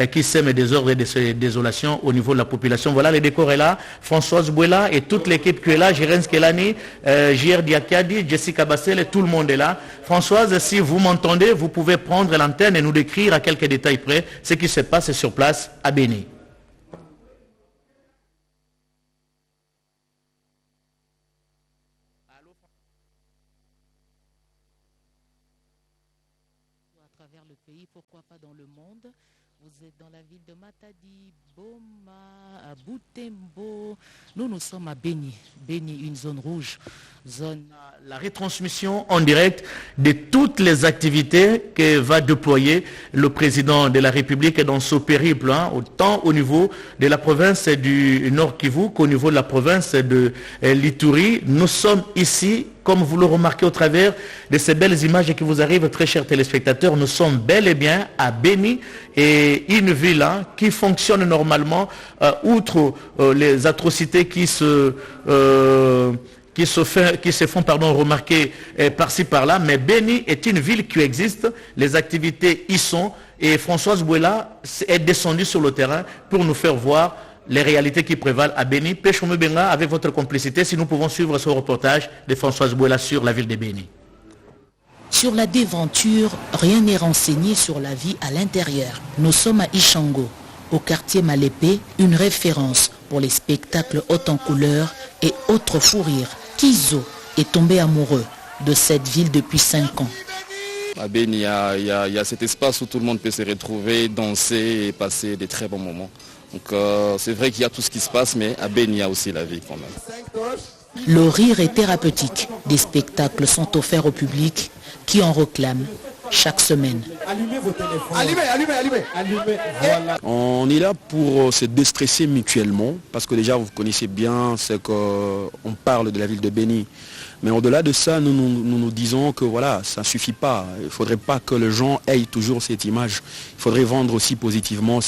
qui sème des désordre et des désolations au niveau de la population. Voilà, le décor est là. Françoise Bouela et toute l'équipe qui est là, Jirens Kelani, JR Diakadi, Jessica Bassel, tout le monde est là. Françoise, si vous m'entendez, vous pouvez prendre l'antenne et nous décrire à quelques détails près ce qui se passe sur place à Béni. Pourquoi pas dans le monde. Vous êtes dans la ville de Matadi, Boma, à Boutembo. Nous sommes à Béni. Béni, une zone rouge. La retransmission en direct de toutes les activités que va déployer le président de la République dans ce périple, autant au niveau de la province du Nord Kivu qu'au niveau de la province de l'Ituri. Nous sommes ici, comme vous le remarquez au travers de ces belles images qui vous arrivent, très chers téléspectateurs, nous sommes bel et bien à Béni, et une ville qui fonctionne normalement, outre les atrocités qui se font remarquer par-ci par-là, mais Béni est une ville qui existe, les activités y sont, et Françoise Bouela est descendue sur le terrain pour nous faire voir les réalités qui prévalent à Béni. Pêchons Benga, avec votre complicité, si nous pouvons suivre ce reportage de Françoise Bouela sur la ville de Béni. Sur la déventure, rien n'est renseigné sur la vie à l'intérieur. Nous sommes à Ishango, au quartier Malépé, une référence pour les spectacles hauts en couleurs et autres fous rires. Kizo est tombé amoureux de cette ville depuis 5 ans. À Béni, il y a cet espace où tout le monde peut se retrouver, danser et passer des très bons moments. Donc c'est vrai qu'il y a tout ce qui se passe, mais à Béni, il y a aussi la vie quand même. Le rire est thérapeutique. Des spectacles sont offerts au public qui en réclament chaque semaine. Allumez vos téléphones. Allumez. Voilà. On est là pour se déstresser mutuellement, parce que déjà vous connaissez bien ce qu'on parle de la ville de Béni. Mais au-delà de ça, nous disons que voilà, ça ne suffit pas. Il ne faudrait pas que les gens aient toujours cette image. Il faudrait vendre aussi positivement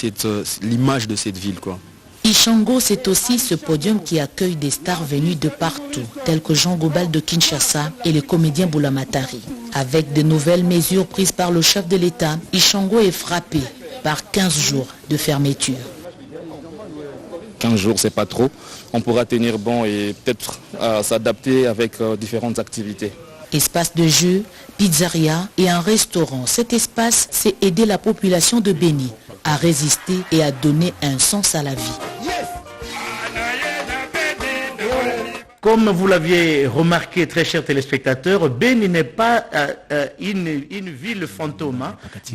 l'image de cette ville, quoi. Ishango, c'est aussi ce podium qui accueille des stars venues de partout, tels que Jean Gobal de Kinshasa et le comédien Boulamatari. Avec de nouvelles mesures prises par le chef de l'État, Ishango est frappé par 15 jours de fermeture. 15 jours, c'est pas trop. On pourra tenir bon et peut-être s'adapter avec différentes activités. Espace de jeu, pizzeria et un restaurant. Cet espace, c'est aider la population de Béni à résister et à donner un sens à la vie. Comme vous l'aviez remarqué, très chers téléspectateurs, Béni n'est pas une ville fantôme.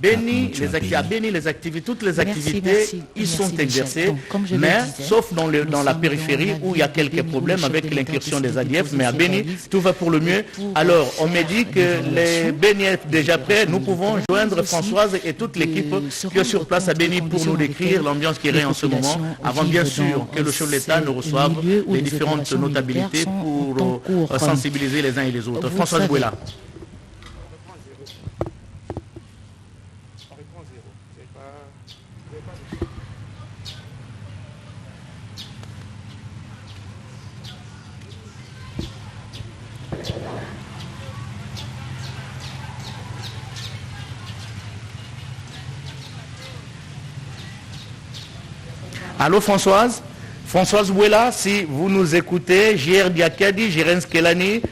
Béni, les activités, toutes les activités y sont exercées, mais sauf dans la périphérie où il y a quelques problèmes avec l'incursion des ADF, mais à Béni, tout va pour le mieux. Alors, on me dit que les Béni est déjà prêt. Nous pouvons joindre Françoise et toute l'équipe qui est sur place à Béni pour nous décrire l'ambiance qui règne en ce moment, avant bien sûr que le chef de l'État nous reçoive les différentes notabilités pour sensibiliser les uns et les autres. Françoise Bouela. Allô Françoise? Françoise Bouela, si vous nous écoutez, JR Diakadi, Jirens Kelani,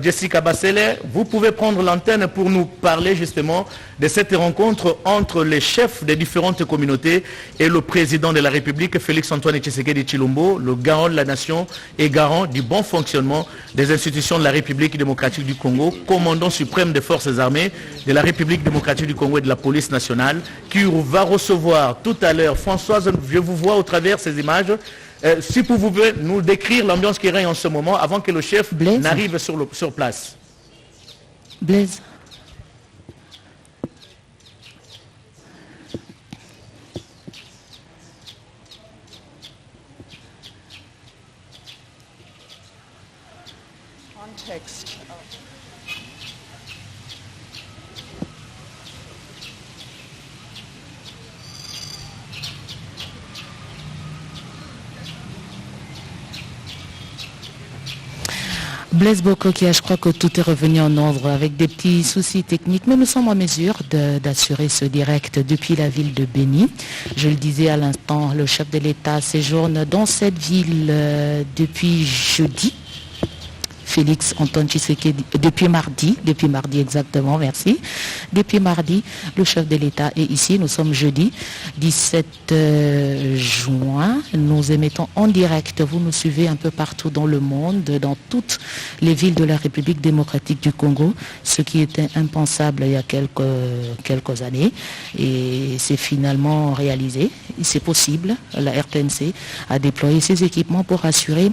Jessica Bassele, vous pouvez prendre l'antenne pour nous parler justement de cette rencontre entre les chefs des différentes communautés et le président de la République, Félix-Antoine Tshisekedi Tshilombo, le garant de la nation et garant du bon fonctionnement des institutions de la République démocratique du Congo, commandant suprême des forces armées de la République démocratique du Congo et de la police nationale, qui va recevoir tout à l'heure. Françoise, je vous vois au travers ces images. Si vous pouvez nous décrire l'ambiance qui règne en ce moment avant que le chef n'arrive sur place. Blaise. Context. Blaise Bokokia, je crois que tout est revenu en ordre avec des petits soucis techniques, mais nous sommes en mesure d'assurer ce direct depuis la ville de Béni. Je le disais à l'instant, le chef de l'État séjourne dans cette ville depuis jeudi. Félix Antoine Tshisekedi, depuis mardi exactement, merci. Depuis mardi, le chef de l'État est ici. Nous sommes jeudi 17 juin. Nous émettons en direct. Vous nous suivez un peu partout dans le monde, dans toutes les villes de la République démocratique du Congo, ce qui était impensable il y a quelques années. Et c'est finalement réalisé. C'est possible. La RTNC a déployé ses équipements pour assurer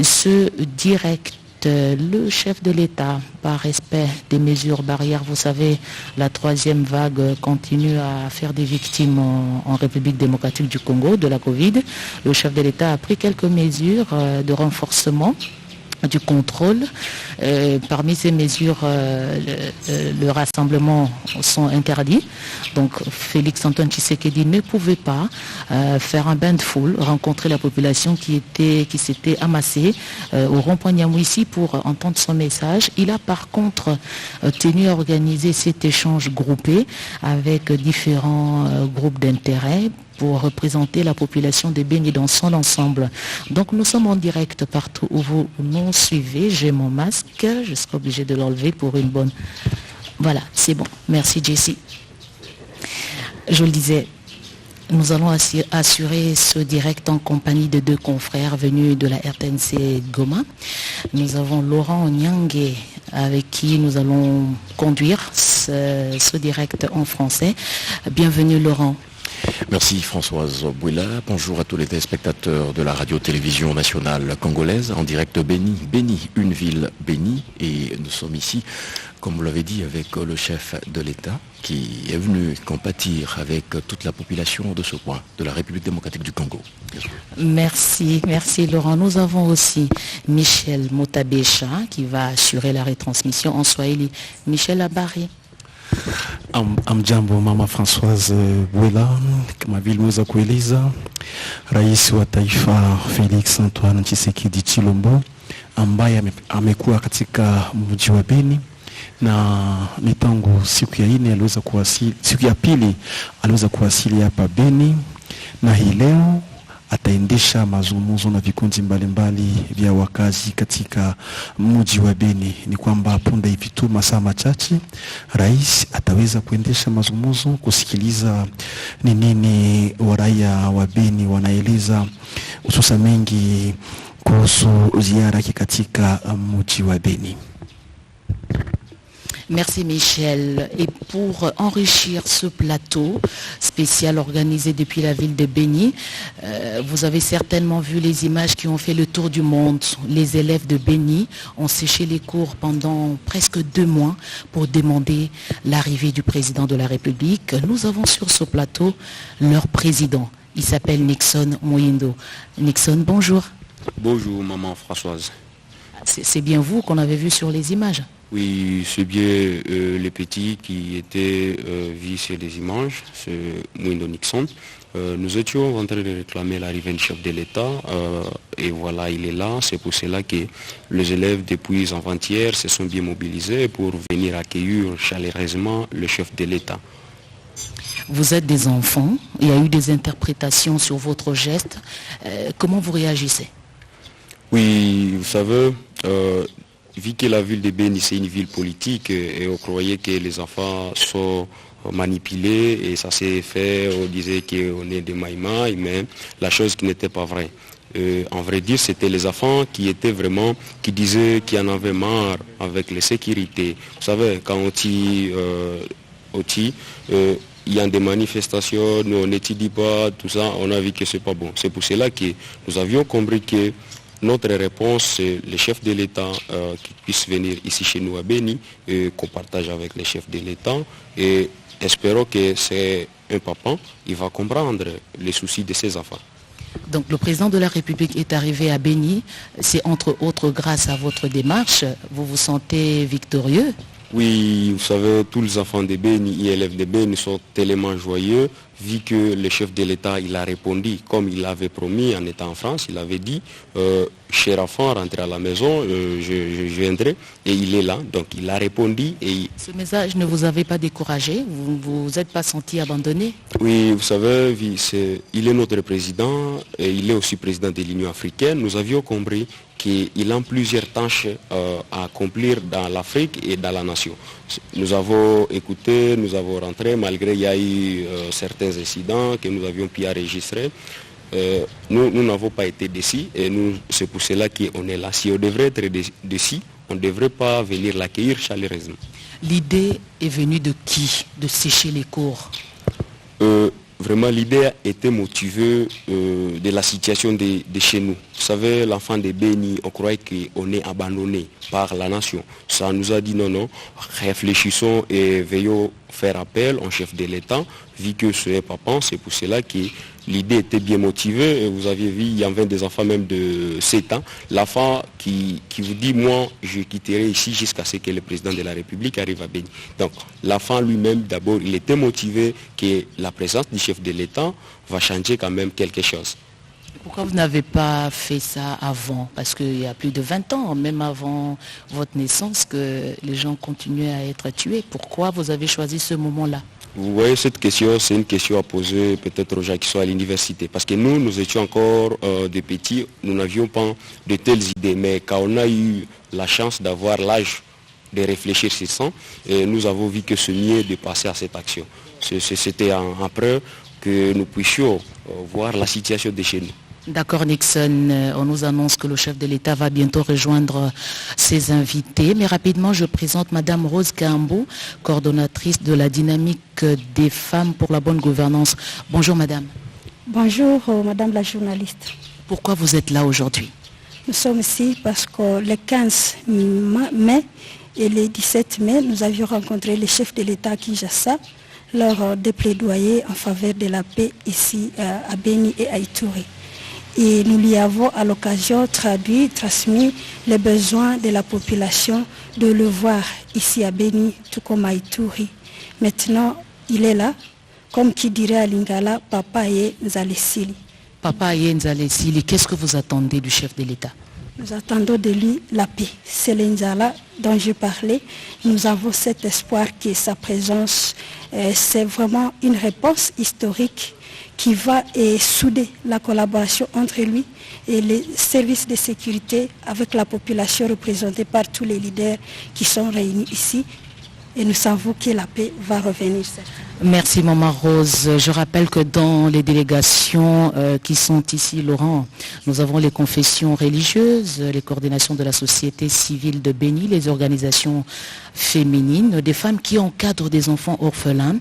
ce direct. Le chef de l'État, par respect des mesures barrières, vous savez, la troisième vague continue à faire des victimes en République démocratique du Congo de la Covid. Le chef de l'État a pris quelques mesures de renforcement du contrôle. Parmi ces mesures, le rassemblement sont interdits. Donc Félix Antoine Tshisekedi ne pouvait pas faire un bain de foule, rencontrer la population qui s'était amassée au rond-point Nyamwisi pour entendre son message. Il a par contre tenu à organiser cet échange groupé avec différents groupes d'intérêt pour représenter la population de Béni dans son ensemble. Donc nous sommes en direct partout où vous nous suivez. J'ai mon masque, je serai obligée de l'enlever pour une bonne... Voilà, c'est bon. Merci Jessie. Je le disais, nous allons assurer ce direct en compagnie de deux confrères venus de la RTNC Goma. Nous avons Laurent Nyangue avec qui nous allons conduire ce direct en français. Bienvenue Laurent. Merci Françoise Bouila. Bonjour à tous les téléspectateurs de la radio-télévision nationale congolaise en direct de Béni. Béni, une ville bénie. Et nous sommes ici, comme vous l'avez dit, avec le chef de l'État qui est venu compatir avec toute la population de ce coin, de la République démocratique du Congo. Merci Laurent. Nous avons aussi Michel Motabesha qui va assurer la retransmission en Swahili. Michel Abari. Amjambo mama Françoise Bouela, kama vile mweza kueleza rais wa taifa Felix Antoine Tshisekedi Tshilombo ambaye amekuwa katika mji wa Beni na ni tangu siku ya pili aliweza kuwasili hapa Beni, na hii leo ataendesha mazungumzo na vikundi mbalimbali vya wakazi katika mji wa Beni. Ni kwamba punde hivi tu masaa machache rais ataweza kuendesha mazungumzo, kusikiliza ni nini waraia wa Beni wanaeleza, hususan mengi kuhusu ziara yake katika mji wa Beni. Merci Michel. Et pour enrichir ce plateau spécial organisé depuis la ville de Béni, vous avez certainement vu les images qui ont fait le tour du monde. Les élèves de Béni ont séché les cours pendant presque 2 mois pour demander l'arrivée du président de la République. Nous avons sur ce plateau leur président. Il s'appelle Nixon Mwindo. Nixon, bonjour. Bonjour maman Françoise. C'est bien vous qu'on avait vu sur les images. Oui, c'est bien les petits qui étaient vus sur les images, c'est Mwindo Nixon. Nous étions en train de réclamer l'arrivée du chef de l'État et voilà, il est là. C'est pour cela que les élèves depuis avant-hier se sont bien mobilisés pour venir accueillir chaleureusement le chef de l'État. Vous êtes des enfants, il y a eu des interprétations sur votre geste. Comment vous réagissez? Oui, vous savez, vu que la ville de Béni c'est une ville politique et on croyait que les enfants sont manipulés et ça s'est fait, on disait qu'on est des maïmaï, mais la chose qui n'était pas vraie. En vrai dire, c'était les enfants qui disaient qu'ils en avaient marre avec les sécurités. Vous savez, quand on tire, il y a des manifestations, nous on n'étudie pas, tout ça, on a vu que c'est pas bon. C'est pour cela que nous avions compris que notre réponse, c'est le chef de l'État qui puisse venir ici chez nous à Béni, qu'on partage avec les chefs de l'État. Et espérons que c'est un papa, il va comprendre les soucis de ses enfants. Donc le président de la République est arrivé à Béni, c'est entre autres grâce à votre démarche. Vous vous sentez victorieux? Oui, vous savez, tous les enfants de Béni et élèves de Béni sont tellement joyeux, vu que le chef de l'État, il a répondu, comme il l'avait promis en étant en France, il avait dit, cher enfant, rentrez à la maison, je viendrai, et il est là, donc il a répondu. Et Ce message ne vous avait pas découragé? Vous vous êtes pas senti abandonné? oui, vous savez, il est notre président, et il est aussi président de l'Union africaine. Nous avions compris qu'il a plusieurs tâches à accomplir dans l'Afrique et dans la nation. Nous avons écouté, nous avons rentré, malgré il y a eu certains incidents que nous avions pu enregistrer. Nous n'avons pas été déçus et c'est pour cela qu'on est là. Si on devrait être déçus, on ne devrait pas venir l'accueillir chaleureusement. L'idée est venue de qui? De sécher les cours? Vraiment, l'idée était motivée de la situation de chez nous. Vous savez, l'enfant de Béni, on croyait qu'on est abandonné par la nation. Ça nous a dit non, réfléchissons et veillons faire appel au chef de l'État, vu que ce n'est pas papa. C'est pour cela que l'idée était bien motivée. Et vous aviez vu, il y avait des enfants même de 7 ans. L'enfant qui vous dit, moi, je quitterai ici jusqu'à ce que le président de la République arrive à Béni. Donc, l'enfant lui-même, d'abord, il était motivé que la présence du chef de l'État va changer quand même quelque chose. Pourquoi vous n'avez pas fait ça avant? Parce qu'il y a plus de 20 ans, même avant votre naissance, que les gens continuaient à être tués. Pourquoi vous avez choisi ce moment-là? Vous voyez, cette question, c'est une question à poser peut-être aux gens qui sont à l'université. Parce que nous étions encore des petits, nous n'avions pas de telles idées. Mais quand on a eu la chance d'avoir l'âge de réfléchir sur ça, et nous avons vu que c'est mieux de passer à cette action. C'était après que nous puissions voir la situation de chez nous. D'accord, Nixon, on nous annonce que le chef de l'État va bientôt rejoindre ses invités. Mais rapidement, je présente Madame Rose Kambo, coordonnatrice de la dynamique des femmes pour la bonne gouvernance. Bonjour Madame. Bonjour Madame la journaliste. Pourquoi vous êtes là aujourd'hui? Nous sommes ici parce que le 15 mai et le 17 mai, nous avions rencontré le chef de l'État à Kinshasa lors des plaidoyers en faveur de la paix ici à Béni et à Ituri. Et nous lui avons à l'occasion transmis les besoins de la population de le voir ici à Béni, tout comme à Ituri. Maintenant, il est là, comme qui dirait à Lingala, Papa Aye Nzalesili. Papa Aye Nzalesili, qu'est-ce que vous attendez du chef de l'État? Nous attendons de lui la paix. C'est l'Inzala dont je parlais. Nous avons cet espoir que sa présence, c'est vraiment une réponse historique qui va souder la collaboration entre lui et les services de sécurité avec la population représentée par tous les leaders qui sont réunis ici. Et nous savons que la paix va revenir. Merci Maman Rose. Je rappelle que dans les délégations qui sont ici, Laurent, nous avons les confessions religieuses, les coordinations de la société civile de Béni, les organisations féminines, des femmes qui encadrent des enfants orphelins,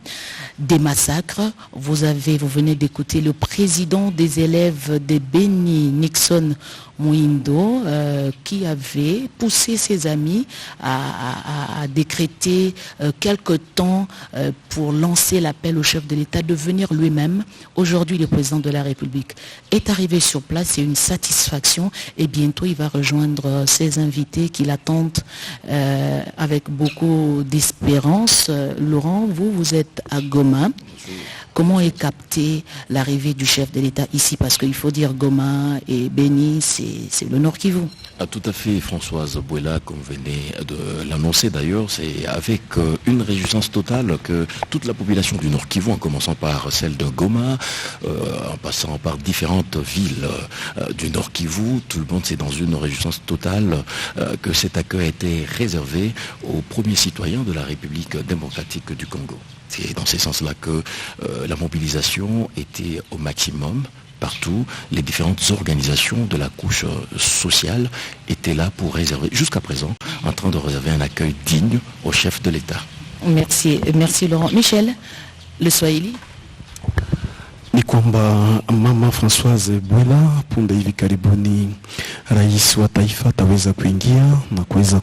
des massacres. Vous venez d'écouter le président des élèves de Béni, Nixon Mouindo, qui avait poussé ses amis à décréter quelque temps pour lancer l'appel au chef de l'État de venir lui-même. Aujourd'hui, le président de la République est arrivé sur place, c'est une satisfaction et bientôt il va rejoindre ses invités qui l'attendent avec beaucoup d'espérance. Laurent, vous êtes à Goma. Comment est captée l'arrivée du chef de l'État ici? Parce qu'il faut dire Goma et Béni, c'est le Nord Kivu. Tout à fait, Françoise Bouela, comme vous venez de l'annoncer d'ailleurs, c'est avec une réjouissance totale que toute la population du Nord Kivu, en commençant par celle de Goma, en passant par différentes villes du Nord Kivu, tout le monde c'est dans une réjouissance totale que cet accueil a été réservé aux premiers citoyens de la République démocratique du Congo. C'est dans ce sens-là que la mobilisation était au maximum. Partout, les différentes organisations de la couche sociale étaient là pour réserver, jusqu'à présent, en train de réserver un accueil digne au chef de l'État. Merci Laurent. Michel, le Swahili. Ni kwamba Mama Françoise Bouela punde hivi karibuni rais wa taifa ataweza kuingia na kuweza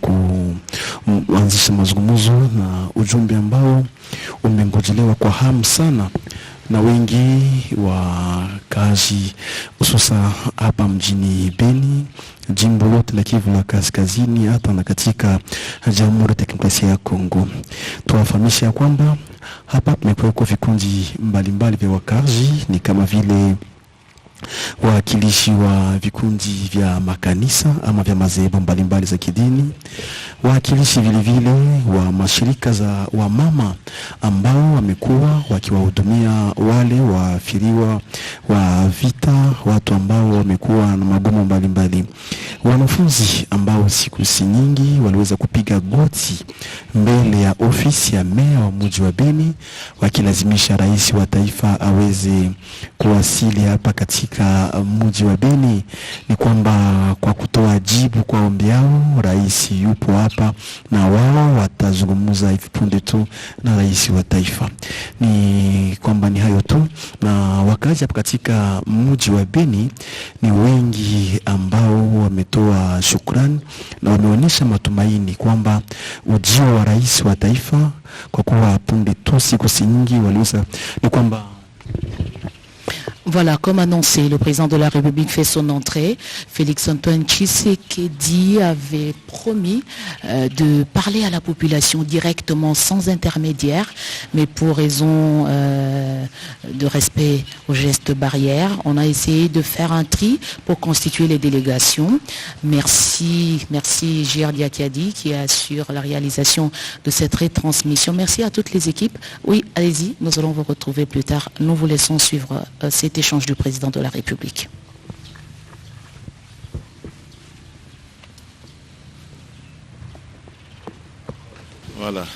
kuanzisha mazungumzo na ujumbe ambao umengojelewa kwa hamu sana na wengi wakazi hususa hapa mjini Beni, jimbo lote la Kivu la Kaskazini, hata na katika Jamhuri ya Kidemokrasia ya Kongo. Tuwafahamisha kwamba hapa kumekuwa vikundi mbalimbali vya wakazi, ni kama vile wakilishi wa vikundi vya makanisa ama vya madhehebu mbalimbali za kidini, wakilishi vile vile wa mashirika za wamama ambao wamekuwa wakiwahudumia wale waafiriwa wa vita, watu ambao wamekuwa na magumu mbalimbali, wanafunzi ambao siku si nyingi waliweza kupiga goti mbele ya ofisi ya meya wa mji wa Beni wakilazimisha rais wa taifa aweze kuwasili hapa katika mji wa Beni. Ni kwamba kwa kutoa jibu kwa ombi yao, rais yupo hapa na wao watazungumza hivi punde tu na rais wa taifa. Ni kwamba ni hayo tu, na wakazi hapa katika mji wa Beni ni wengi ambao wametoa shukrani na wameonyesha matumaini kwamba ujio wa rais wa taifa, kwa kuwa punde tu siku si nyingi waliweza, ni kwamba Voilà, comme annoncé, le président de la République fait son entrée. Félix-Antoine Tshisekedi avait promis de parler à la population directement, sans intermédiaire, mais pour raison de respect aux gestes barrières, on a essayé de faire un tri pour constituer les délégations. Merci J.R. Diakadi qui assure la réalisation de cette retransmission. Merci à toutes les équipes. Oui, allez-y, nous allons vous retrouver plus tard. Nous vous laissons suivre cet échange du président de la République. Voilà.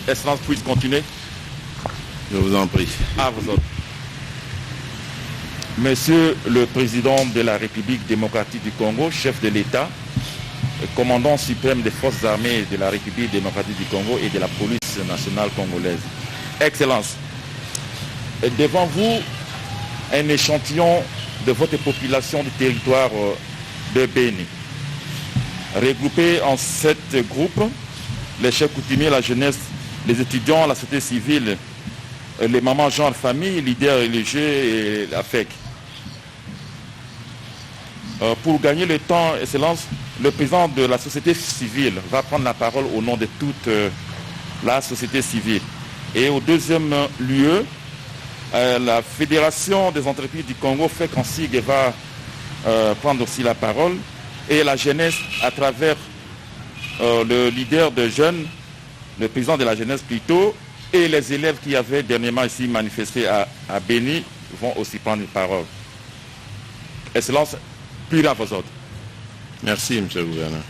Excellence, puisse continuer. Je vous en prie. À vous autres. Monsieur le Président de la République démocratique du Congo, chef de l'État, commandant suprême des forces armées de la République démocratique du Congo et de la police nationale congolaise. Excellence, devant vous, un échantillon de votre population du territoire de Beni. Regroupés en 7 groupes, les chefs coutumiers, la jeunesse, les étudiants, la société civile, les mamans, genre, famille, leaders religieux et la FEC. Pour gagner le temps, Excellence, le président de la société civile va prendre la parole au nom de toute la société civile. Et au deuxième lieu, la Fédération des entreprises du Congo, FEC en SIG, va prendre aussi la parole. Et la jeunesse, à travers le leader de jeunes, le président de la jeunesse plutôt, et les élèves qui avaient dernièrement ici manifesté à Beni vont aussi prendre la parole. Excellence, plus à vos ordres. Merci, monsieur le gouverneur.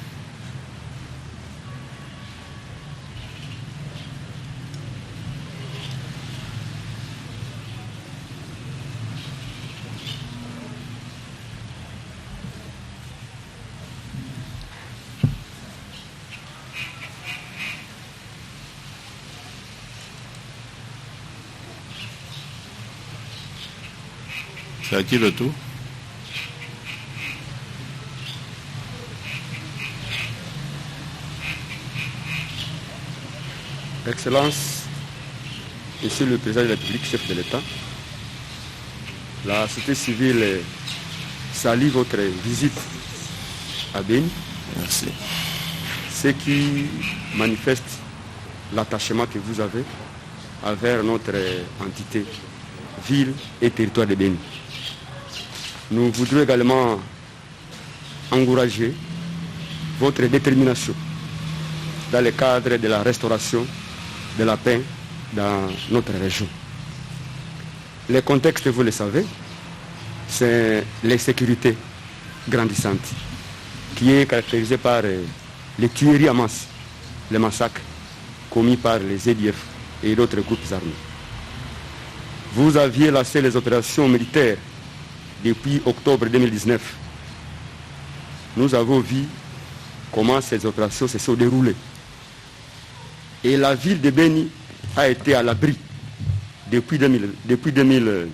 C'est à qui le tour? Excellence, Monsieur le Président de la République, chef de l'État, la société civile salue votre visite à Beni. Merci. Ce qui manifeste l'attachement que vous avez envers notre entité, ville et territoire de Beni. Nous voudrions également encourager votre détermination dans le cadre de la restauration de la paix dans notre région. Le contexte, vous le savez, c'est l'insécurité grandissante qui est caractérisée par les tueries en masse, les massacres commis par les EDF et d'autres groupes armés. Vous aviez lancé les opérations militaires depuis octobre 2019. Nous avons vu comment ces opérations se sont déroulées. Et la ville de Beni a été à l'abri depuis 2020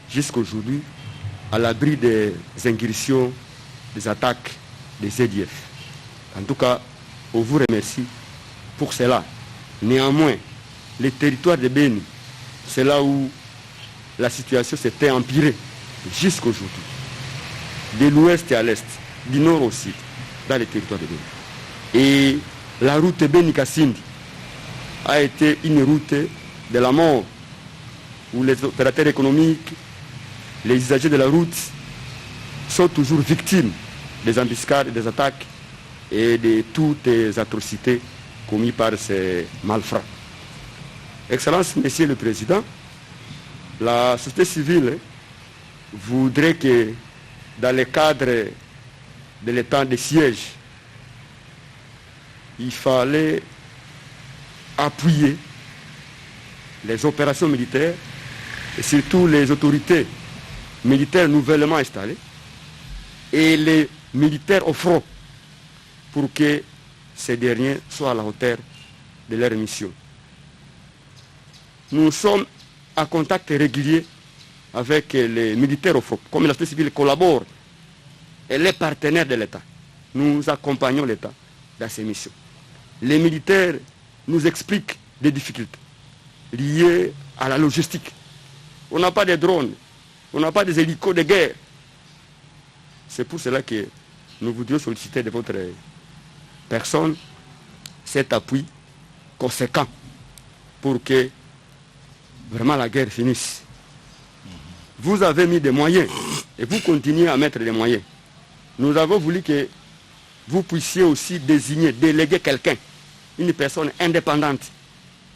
jusqu'à aujourd'hui à l'abri des incursions, des attaques des ZDF. En tout cas, on vous remercie pour cela. Néanmoins, les territoires de Béni, c'est là où la situation s'était empirée jusqu'aujourd'hui. De l'ouest à l'est, du nord au sud, dans les territoires de Béni. Et la route Béni-Kassindi a été une route de la mort, où les opérateurs économiques, les usagers de la route sont toujours victimes des embuscades, des attaques et de toutes les atrocités commises par ces malfrats. Excellence, Monsieur le Président, la société civile voudrait que dans le cadre de l'état de siège, il fallait appuyer les opérations militaires et surtout les autorités militaires nouvellement installées et les militaires au front pour que ces derniers soient à la hauteur de leur mission. Nous sommes en contact régulier avec les militaires au front. Comme la société civile collabore, elle est partenaire de l'État. Nous accompagnons l'État dans ses missions. Les militaires nous expliquent des difficultés liées à la logistique. On n'a pas de drones, on n'a pas des hélicos de guerre. C'est pour cela que nous voudrions solliciter de votre personne cet appui conséquent pour que vraiment la guerre finisse. Vous avez mis des moyens et vous continuez à mettre des moyens. Nous avons voulu que vous puissiez aussi désigner, déléguer quelqu'un, une personne indépendante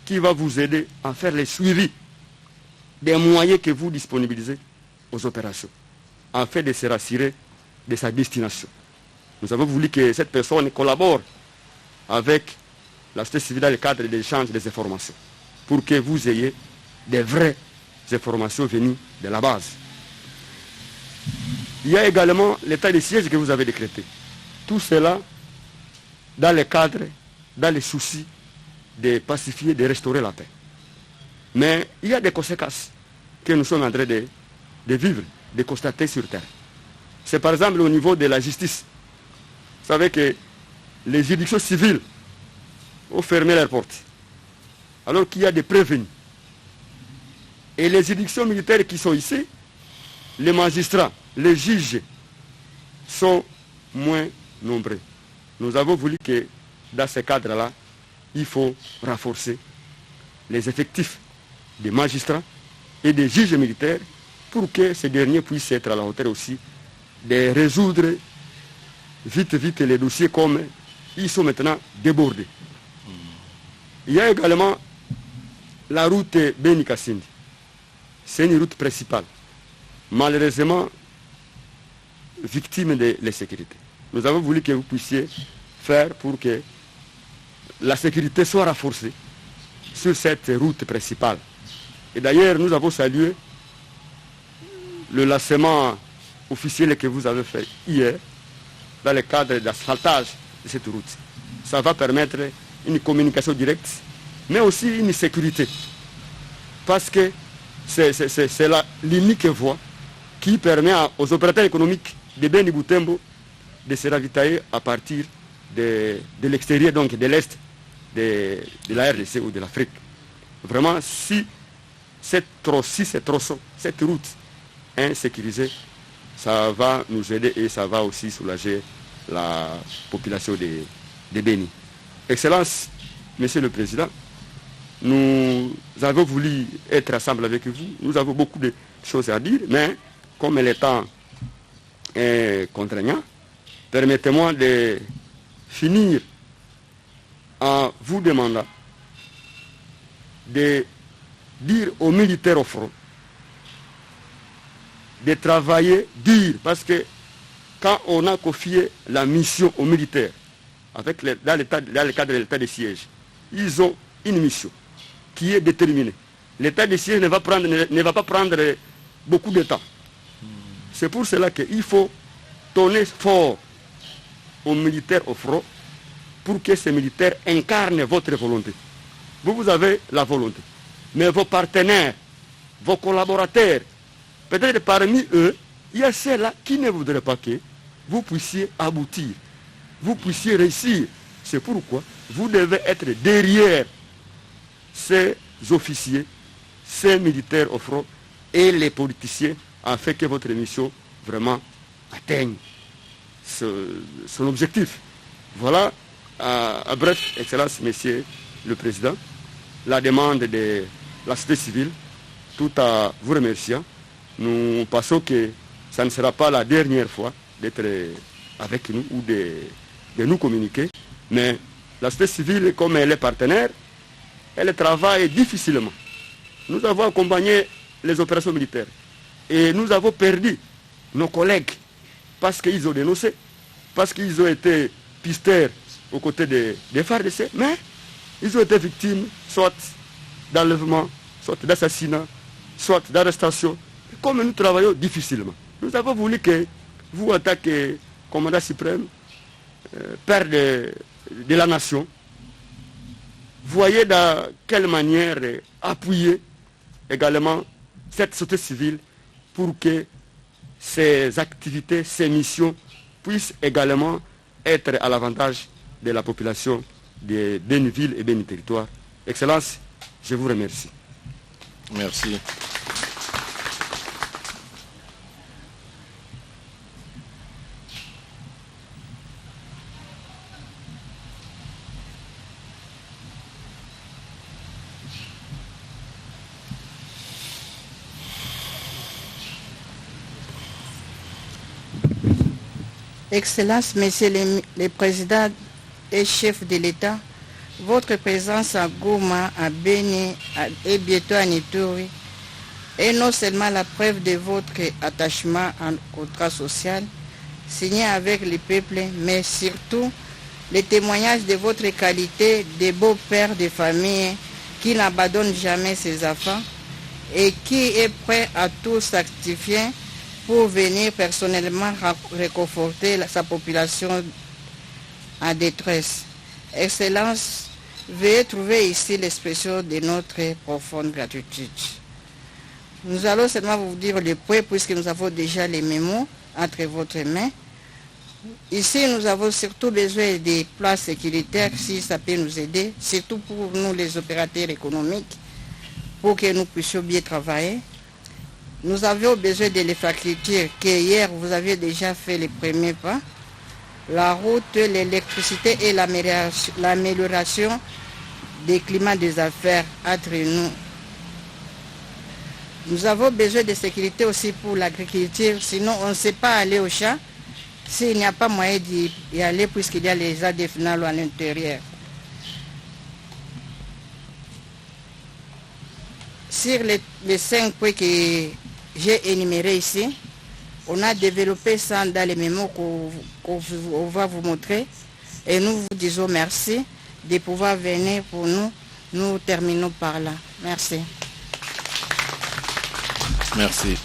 qui va vous aider à faire le suivi des moyens que vous disponibilisez aux opérations, afin de se rassurer de sa destination. Nous avons voulu que cette personne collabore avec la société civile dans le cadre de l'échange des informations, pour que vous ayez des vraies informations venues de la base. Il y a également l'état de siège que vous avez décrété. Tout cela dans le cadre, dans les soucis de pacifier, de restaurer la paix. Mais il y a des conséquences que nous sommes en train de vivre, de constater sur terre. C'est par exemple au niveau de la justice. Vous savez que les juridictions civiles ont fermé leurs portes, alors qu'il y a des prévenus. Et les juridictions militaires qui sont ici, les magistrats, les juges, sont moins nombreux. Nous avons voulu que dans ce cadre-là, il faut renforcer les effectifs des magistrats et des juges militaires pour que ces derniers puissent être à la hauteur aussi de résoudre vite les dossiers comme ils sont maintenant débordés. Il y a également la route Béni-Kassindi. C'est une route principale, malheureusement victime de l'insécurité. Nous avons voulu que vous puissiez faire pour que la sécurité soit renforcée sur cette route principale. Et d'ailleurs, nous avons salué le lancement officiel que vous avez fait hier dans le cadre d'asphaltage de cette route. Ça va permettre une communication directe, mais aussi une sécurité. Parce que c'est l'unique voie qui permet aux opérateurs économiques de Béni Boutembo de se ravitailler à partir de l'extérieur, donc de l'Est de la RDC ou de l'Afrique. Vraiment, si cette route est sécurisée, ça va nous aider et ça va aussi soulager la population de Béni. Excellence, Monsieur le Président, nous avons voulu être ensemble avec vous. Nous avons beaucoup de choses à dire, mais comme le temps est contraignant, permettez-moi de finir en vous demandant de dire aux militaires au front de travailler dur, parce que quand on a confié la mission aux militaires dans le cadre de l'état de siège, ils ont une mission qui est déterminée. L'état de siège ne va pas prendre beaucoup de temps. C'est pour cela qu'il faut donner fort aux militaires au front pour que ces militaires incarnent votre volonté. Vous avez la volonté. Mais vos partenaires, vos collaborateurs, peut-être parmi eux, il y a ceux-là qui ne voudraient pas que vous puissiez aboutir, vous puissiez réussir. C'est pourquoi vous devez être derrière ces officiers, ces militaires au front et les politiciens afin que votre mission vraiment atteigne son objectif. Voilà, bref, Excellence, Monsieur le Président, la demande de la société civile, tout en vous remerciant. Nous pensons que ça ne sera pas la dernière fois d'être avec nous ou de nous communiquer, mais la société civile, comme elle est partenaire, elle travaille difficilement. Nous avons accompagné les opérations militaires et nous avons perdu nos collègues parce qu'ils ont dénoncé, parce qu'ils ont été pisteurs aux côtés des FARDC, mais ils ont été victimes soit d'enlèvement, soit d'assassinat, soit d'arrestation. Comme nous travaillons difficilement, nous avons voulu que vous, en tant que commandant suprême, père de la nation, voyez dans quelle manière appuyer également cette société civile pour que ces activités, ces missions puissent également être à l'avantage de la population de Béniville et Béni Territoire. Excellence, je vous remercie. Merci. Excellence, Monsieur le Président et chef de l'État, votre présence à Goma, à Béni et bientôt à Nitouri est non seulement la preuve de votre attachement au contrat social signé avec le peuple, mais surtout le témoignage de votre qualité de beau père de famille qui n'abandonne jamais ses enfants et qui est prêt à tout sacrifier pour venir personnellement réconforter sa population en détresse. Excellence, veuillez trouver ici l'expression de notre profonde gratitude. Nous allons seulement vous dire le point puisque nous avons déjà les mémos entre votre mains. Ici, nous avons surtout besoin des plans sécuritaires si ça peut nous aider, surtout pour nous les opérateurs économiques, pour que nous puissions bien travailler. Nous avions besoin de l'infrastructure que hier vous avez déjà fait les premiers pas. La route, l'électricité et l'amélioration des climats des affaires entre nous. Nous avons besoin de sécurité aussi pour l'agriculture, sinon on ne sait pas aller au champ s'il n'y a pas moyen d'y aller puisqu'il y a les aides finales à l'intérieur. Sur les 5 points que j'ai énumérés ici, on a développé ça dans les mémos qu'on va vous montrer et nous vous disons merci de pouvoir venir pour nous. Nous terminons par là. Merci. Merci.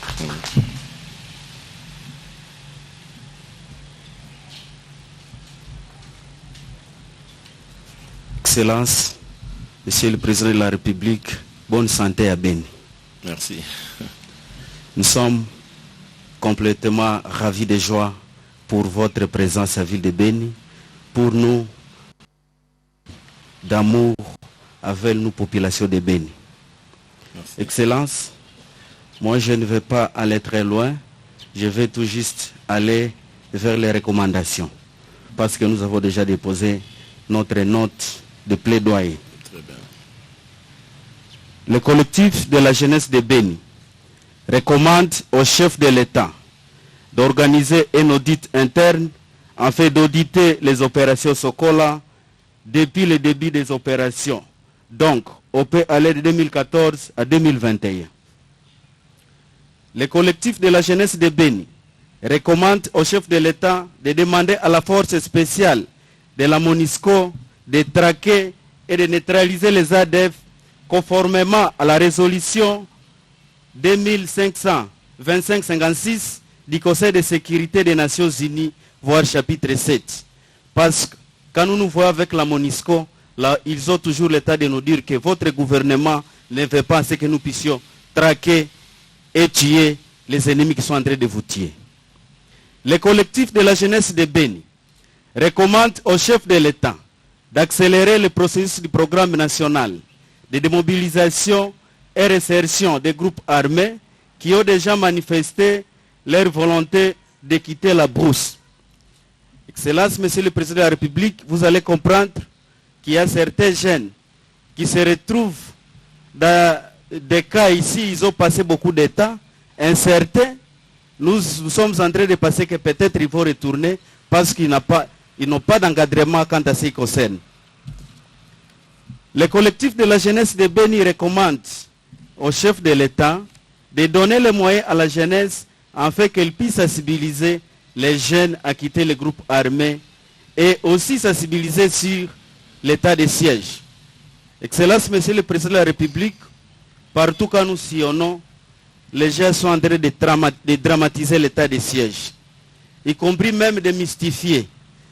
Excellence, Monsieur le Président de la République, bonne santé à Béni. Merci. Nous sommes complètement ravis de joie pour votre présence à Ville de Béni, pour nous, d'amour avec nous, population de Béni. Merci. Excellence, moi je ne vais pas aller très loin, je vais tout juste aller vers les recommandations, parce que nous avons déjà déposé notre note de plaidoyer. Très bien. Le collectif de la jeunesse de Béni recommande au chef de l'État d'organiser un audit interne afin d'auditer les opérations Sokola depuis le début des opérations, donc on peut aller de 2014 à 2021. Le collectif de la jeunesse de Béni recommande au chef de l'État de demander à la force spéciale de la MONUSCO de traquer et de neutraliser les ADF conformément à la résolution 2555-56 du Conseil de sécurité des Nations Unies, voire chapitre 7. Parce que quand nous nous voyons avec la MONUSCO, là, ils ont toujours l'état de nous dire que votre gouvernement ne veut pas ce que nous puissions traquer et tuer les ennemis qui sont en train de vous tuer. Le collectif de la jeunesse de Beni recommande au chef de l'État d'accélérer le processus du programme national de démobilisation et réinsertion des groupes armés qui ont déjà manifesté leur volonté de quitter la brousse. Excellence, Monsieur le Président de la République, vous allez comprendre qu'il y a certains jeunes qui se retrouvent dans des cas ici, ils ont passé beaucoup d'états, incertains. Nous sommes en train de passer que peut-être ils vont retourner parce qu'ils n'ont pas d'encadrement quant à ce qui concerne. Le collectif de la jeunesse de Beni recommande au chef de l'État de donner les moyens à la jeunesse afin qu'elle puisse sensibiliser les jeunes à quitter les groupes armés et aussi sensibiliser sur l'état de siège. Excellence, Monsieur le Président de la République, partout quand nous sillonnons, les gens sont en train de dramatiser l'état de siège, y compris même de mystifier.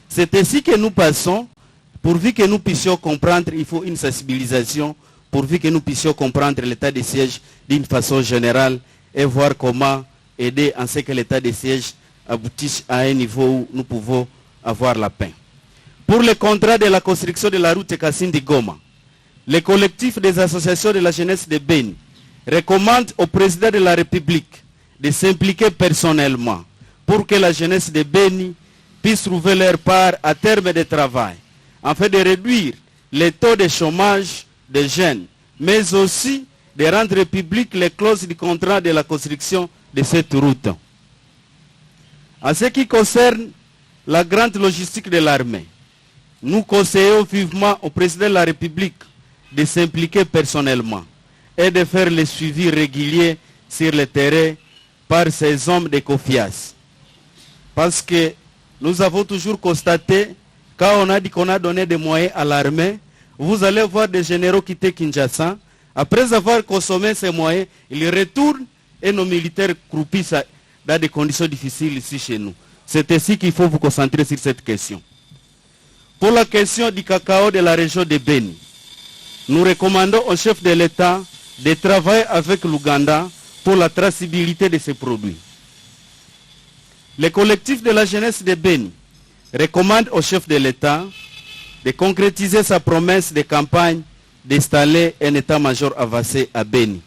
C'est ainsi que nous passons, pourvu que nous puissions comprendre, il faut une sensibilisation, pourvu que nous puissions comprendre l'état de siège d'une façon générale et voir comment aider en ce que l'état de siège aboutisse à un niveau où nous pouvons avoir la paix. Pour le contrat de la construction de la route Kassindi-Goma, le collectif des associations de la jeunesse de Beni recommande au président de la République de s'impliquer personnellement pour que la jeunesse de Beni puisse trouver leur part à terme de travail, afin de réduire les taux de chômage des jeunes, mais aussi de rendre publiques les clauses du contrat de la construction de cette route. En ce qui concerne la grande logistique de l'armée, nous conseillons vivement au président de la République de s'impliquer personnellement et de faire le suivi régulier sur le terrain par ces hommes de confiance. Parce que nous avons toujours constaté, quand on a dit qu'on a donné des moyens à l'armée, vous allez voir des généraux quitter Kinshasa. Après avoir consommé ces moyens, ils retournent et nos militaires croupissent dans des conditions difficiles ici chez nous. C'est ainsi qu'il faut vous concentrer sur cette question. Pour la question du cacao de la région de Beni, nous recommandons au chef de l'État de travailler avec l'Ouganda pour la traçabilité de ces produits. Le collectif de la jeunesse de Beni recommande au chef de l'État de concrétiser sa promesse de campagne d'installer un état-major avancé à Beni.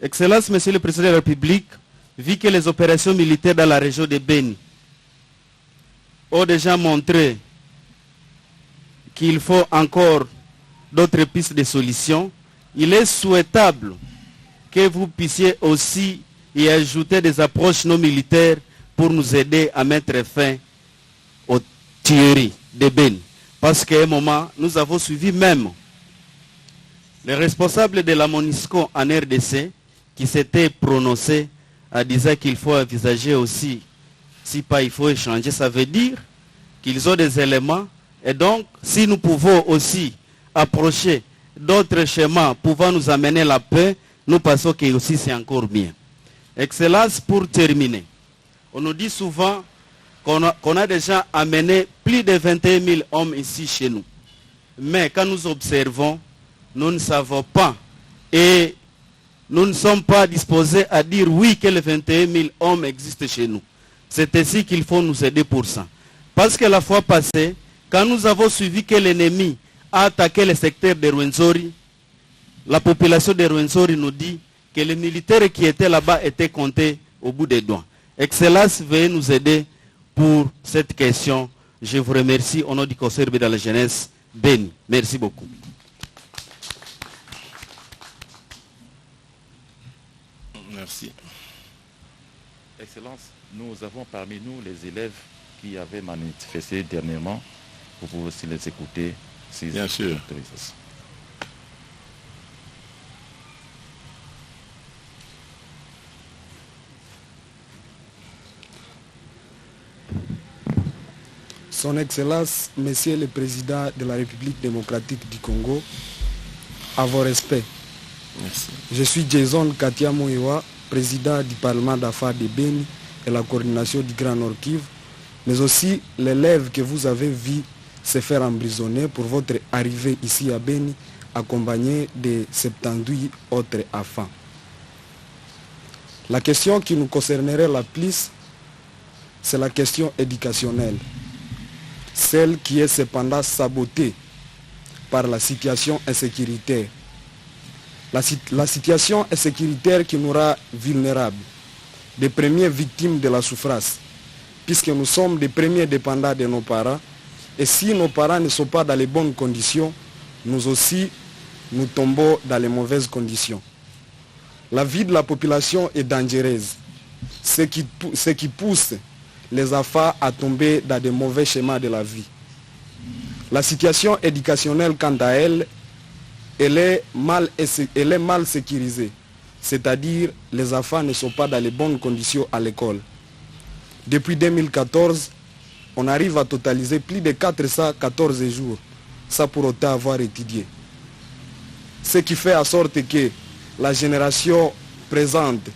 Excellence, Monsieur le Président de la République, vu que les opérations militaires dans la région de Beni ont déjà montré qu'il faut encore d'autres pistes de solutions, il est souhaitable que vous puissiez aussi y ajouter des approches non militaires pour nous aider à mettre fin aux tueries de Beni. Parce qu'à un moment, nous avons suivi même les responsables de la MONUSCO en RDC qui s'étaient prononcés en disant qu'il faut envisager aussi, si pas il faut échanger, ça veut dire qu'ils ont des éléments. Et donc, si nous pouvons aussi approcher d'autres schémas pouvant nous amener la paix, nous pensons que aussi c'est encore mieux. Excellence, pour terminer, on nous dit souvent qu'on a déjà amené plus de 21 000 hommes ici chez nous. Mais quand nous observons, nous ne savons pas et nous ne sommes pas disposés à dire oui que les 21 000 hommes existent chez nous. C'est ainsi qu'il faut nous aider pour ça. Parce que la fois passée, quand nous avons suivi que l'ennemi a attaqué le secteur de Rwenzori, la population de Rwenzori nous dit que les militaires qui étaient là-bas étaient comptés au bout des doigts. Excellence, veuillez nous aider pour cette question. Je vous remercie au nom du Conseil de la jeunesse Beni. Merci beaucoup. Merci. Excellence, nous avons parmi nous les élèves qui avaient manifesté dernièrement. Vous pouvez aussi les écouter. Si bien sûr. Son Excellence, Monsieur le Président de la République démocratique du Congo, à vos respects. Merci. Je suis Jason Katia Moewa, président du Parlement d'affaires de Beni et la coordination du Grand Nord Kivu, mais aussi l'élève que vous avez vu se faire emprisonner pour votre arrivée ici à Beni, accompagné de 78 autres enfants. La question qui nous concernerait la plus, c'est la question éducationnelle. Celle qui est cependant sabotée par la situation insécuritaire. La situation insécuritaire qui nous rend vulnérables, des premières victimes de la souffrance, puisque nous sommes des premiers dépendants de nos parents. Et si nos parents ne sont pas dans les bonnes conditions, nous aussi, nous tombons dans les mauvaises conditions. La vie de la population est dangereuse, ce qui pousse les enfants à tomber dans de mauvais schémas de la vie. La situation éducationnelle, quant à elle, elle est mal sécurisée, c'est-à-dire les enfants ne sont pas dans les bonnes conditions à l'école. Depuis 2014, on arrive à totaliser plus de 414 jours, sans pour autant avoir étudié. Ce qui fait en sorte que la génération présente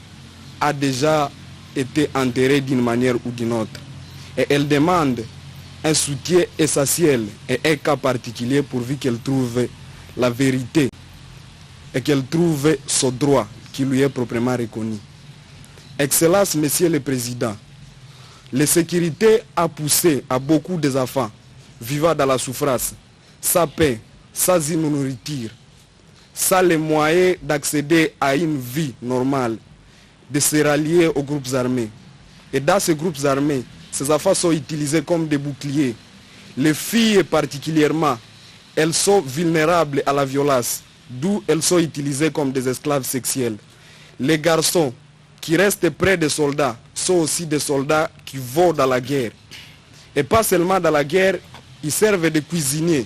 a déjà été enterrée d'une manière ou d'une autre. Et elle demande un soutien essentiel et un cas particulier pourvu qu'elle trouve la vérité et qu'elle trouve son droit qui lui est proprement reconnu. Excellence, Monsieur le Président, l'insécurité a poussé à beaucoup des enfants vivant dans la souffrance, sans pain, sans une nourriture, sans les moyens d'accéder à une vie normale, de se rallier aux groupes armés. Et dans ces groupes armés, ces enfants sont utilisés comme des boucliers. Les filles particulièrement, elles sont vulnérables à la violence, d'où elles sont utilisées comme des esclaves sexuels. Les garçons qui restent près des soldats sont aussi des soldats qui vont dans la guerre. Et pas seulement dans la guerre, ils servent de cuisiniers,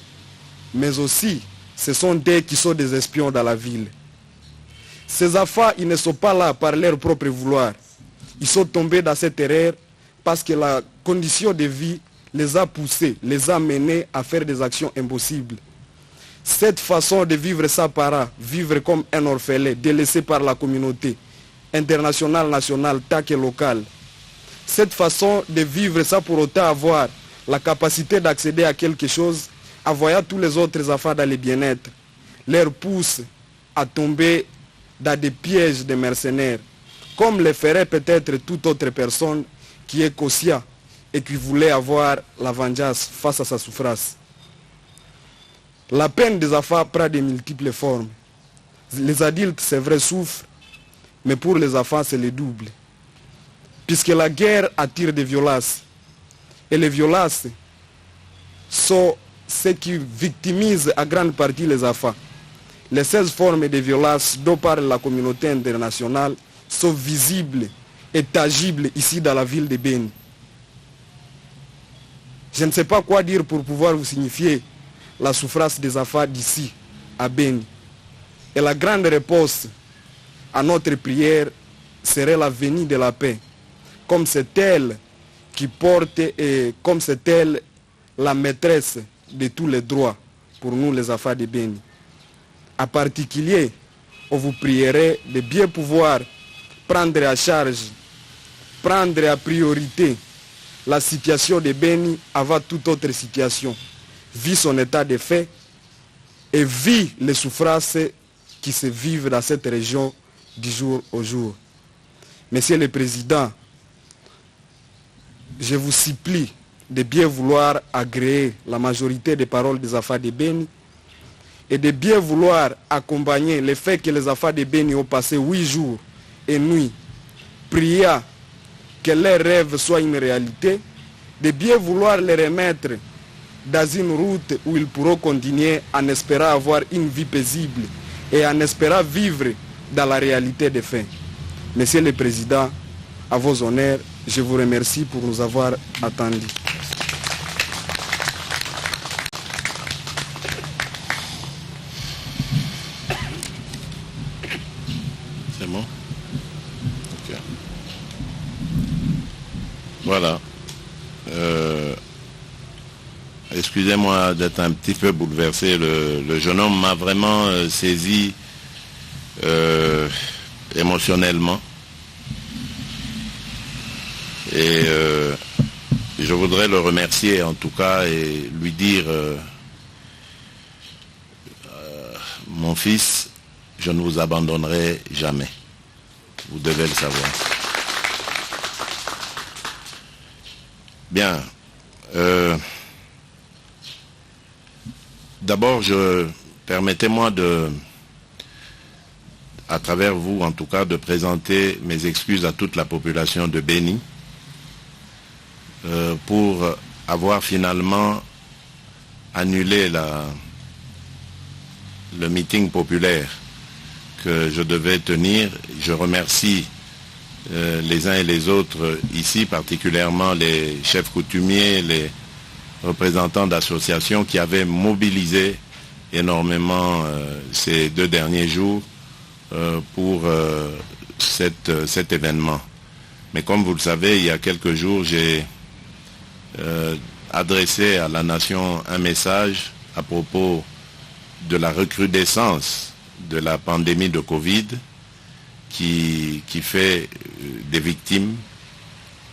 mais aussi ce sont eux qui sont des espions dans la ville. Ces enfants, ils ne sont pas là par leur propre vouloir. Ils sont tombés dans cette erreur parce que la condition de vie les a poussés, les a menés à faire des actions impossibles. Cette façon de vivre sans parents, vivre comme un orphelin, délaissé par la communauté internationale, nationale, tant que locale. Cette façon de vivre sans pour autant avoir la capacité d'accéder à quelque chose, en voyant tous les autres enfants dans le bien-être, leur pousse à tomber dans des pièges de mercenaires, comme le ferait peut-être toute autre personne qui est conscient et qui voulait avoir la vengeance face à sa souffrance. La peine des enfants prend de multiples formes. Les adultes, c'est vrai, souffrent, mais pour les enfants, c'est le double. Puisque la guerre attire des violences. Et les violences sont ce qui victimise à grande partie les enfants. Les 16 formes de violence dont parle la communauté internationale sont visibles et tangibles ici dans la ville de Beni. Je ne sais pas quoi dire pour pouvoir vous signifier la souffrance des enfants d'ici, à Beni. Et la grande réponse à notre prière serait la venue de la paix. Comme c'est elle qui porte et comme c'est elle la maîtresse de tous les droits pour nous les enfants de Beni. En particulier, on vous prierait de bien pouvoir prendre à charge, prendre à priorité la situation de Beni avant toute autre situation, vu son état de fait et vu les souffrances qui se vivent dans cette région du jour au jour. Monsieur le Président, je vous supplie de bien vouloir agréer la majorité des paroles des enfants de Beni et de bien vouloir accompagner le fait que les enfants de Beni ont passé 8 jours et nuits priant que leurs rêves soient une réalité, de bien vouloir les remettre dans une route où ils pourront continuer en espérant avoir une vie paisible et en espérant vivre dans la réalité des faits. Monsieur le Président, à vos honneurs, je vous remercie pour nous avoir attendus. C'est bon? Ok. Voilà. Excusez-moi d'être un petit peu bouleversé. Le jeune homme m'a vraiment saisi émotionnellement. Et je voudrais le remercier en tout cas et lui dire mon fils, je ne vous abandonnerai jamais. Vous devez le savoir. Bien. D'abord, permettez-moi à travers vous en tout cas, de présenter mes excuses à toute la population de Béni pour avoir finalement annulé le meeting populaire que je devais tenir. Je remercie les uns et les autres ici, particulièrement les chefs coutumiers, les représentants d'associations qui avaient mobilisé énormément ces 2 derniers jours pour cet événement. Mais comme vous le savez, il y a quelques jours, j'ai adressé à la nation un message à propos de la recrudescence de la pandémie de Covid qui fait des victimes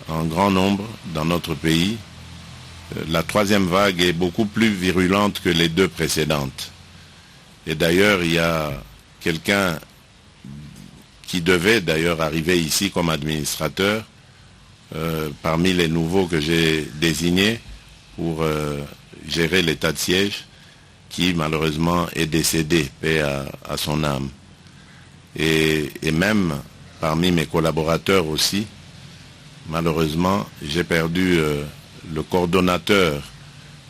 en grand nombre dans notre pays. La 3e vague est beaucoup plus virulente que les 2 précédentes. Et d'ailleurs, il y a quelqu'un qui devait d'ailleurs arriver ici comme administrateur, parmi les nouveaux que j'ai désignés pour gérer l'état de siège, qui malheureusement est décédé, paix à son âme. Et même parmi mes collaborateurs aussi, malheureusement, j'ai perdu le coordonnateur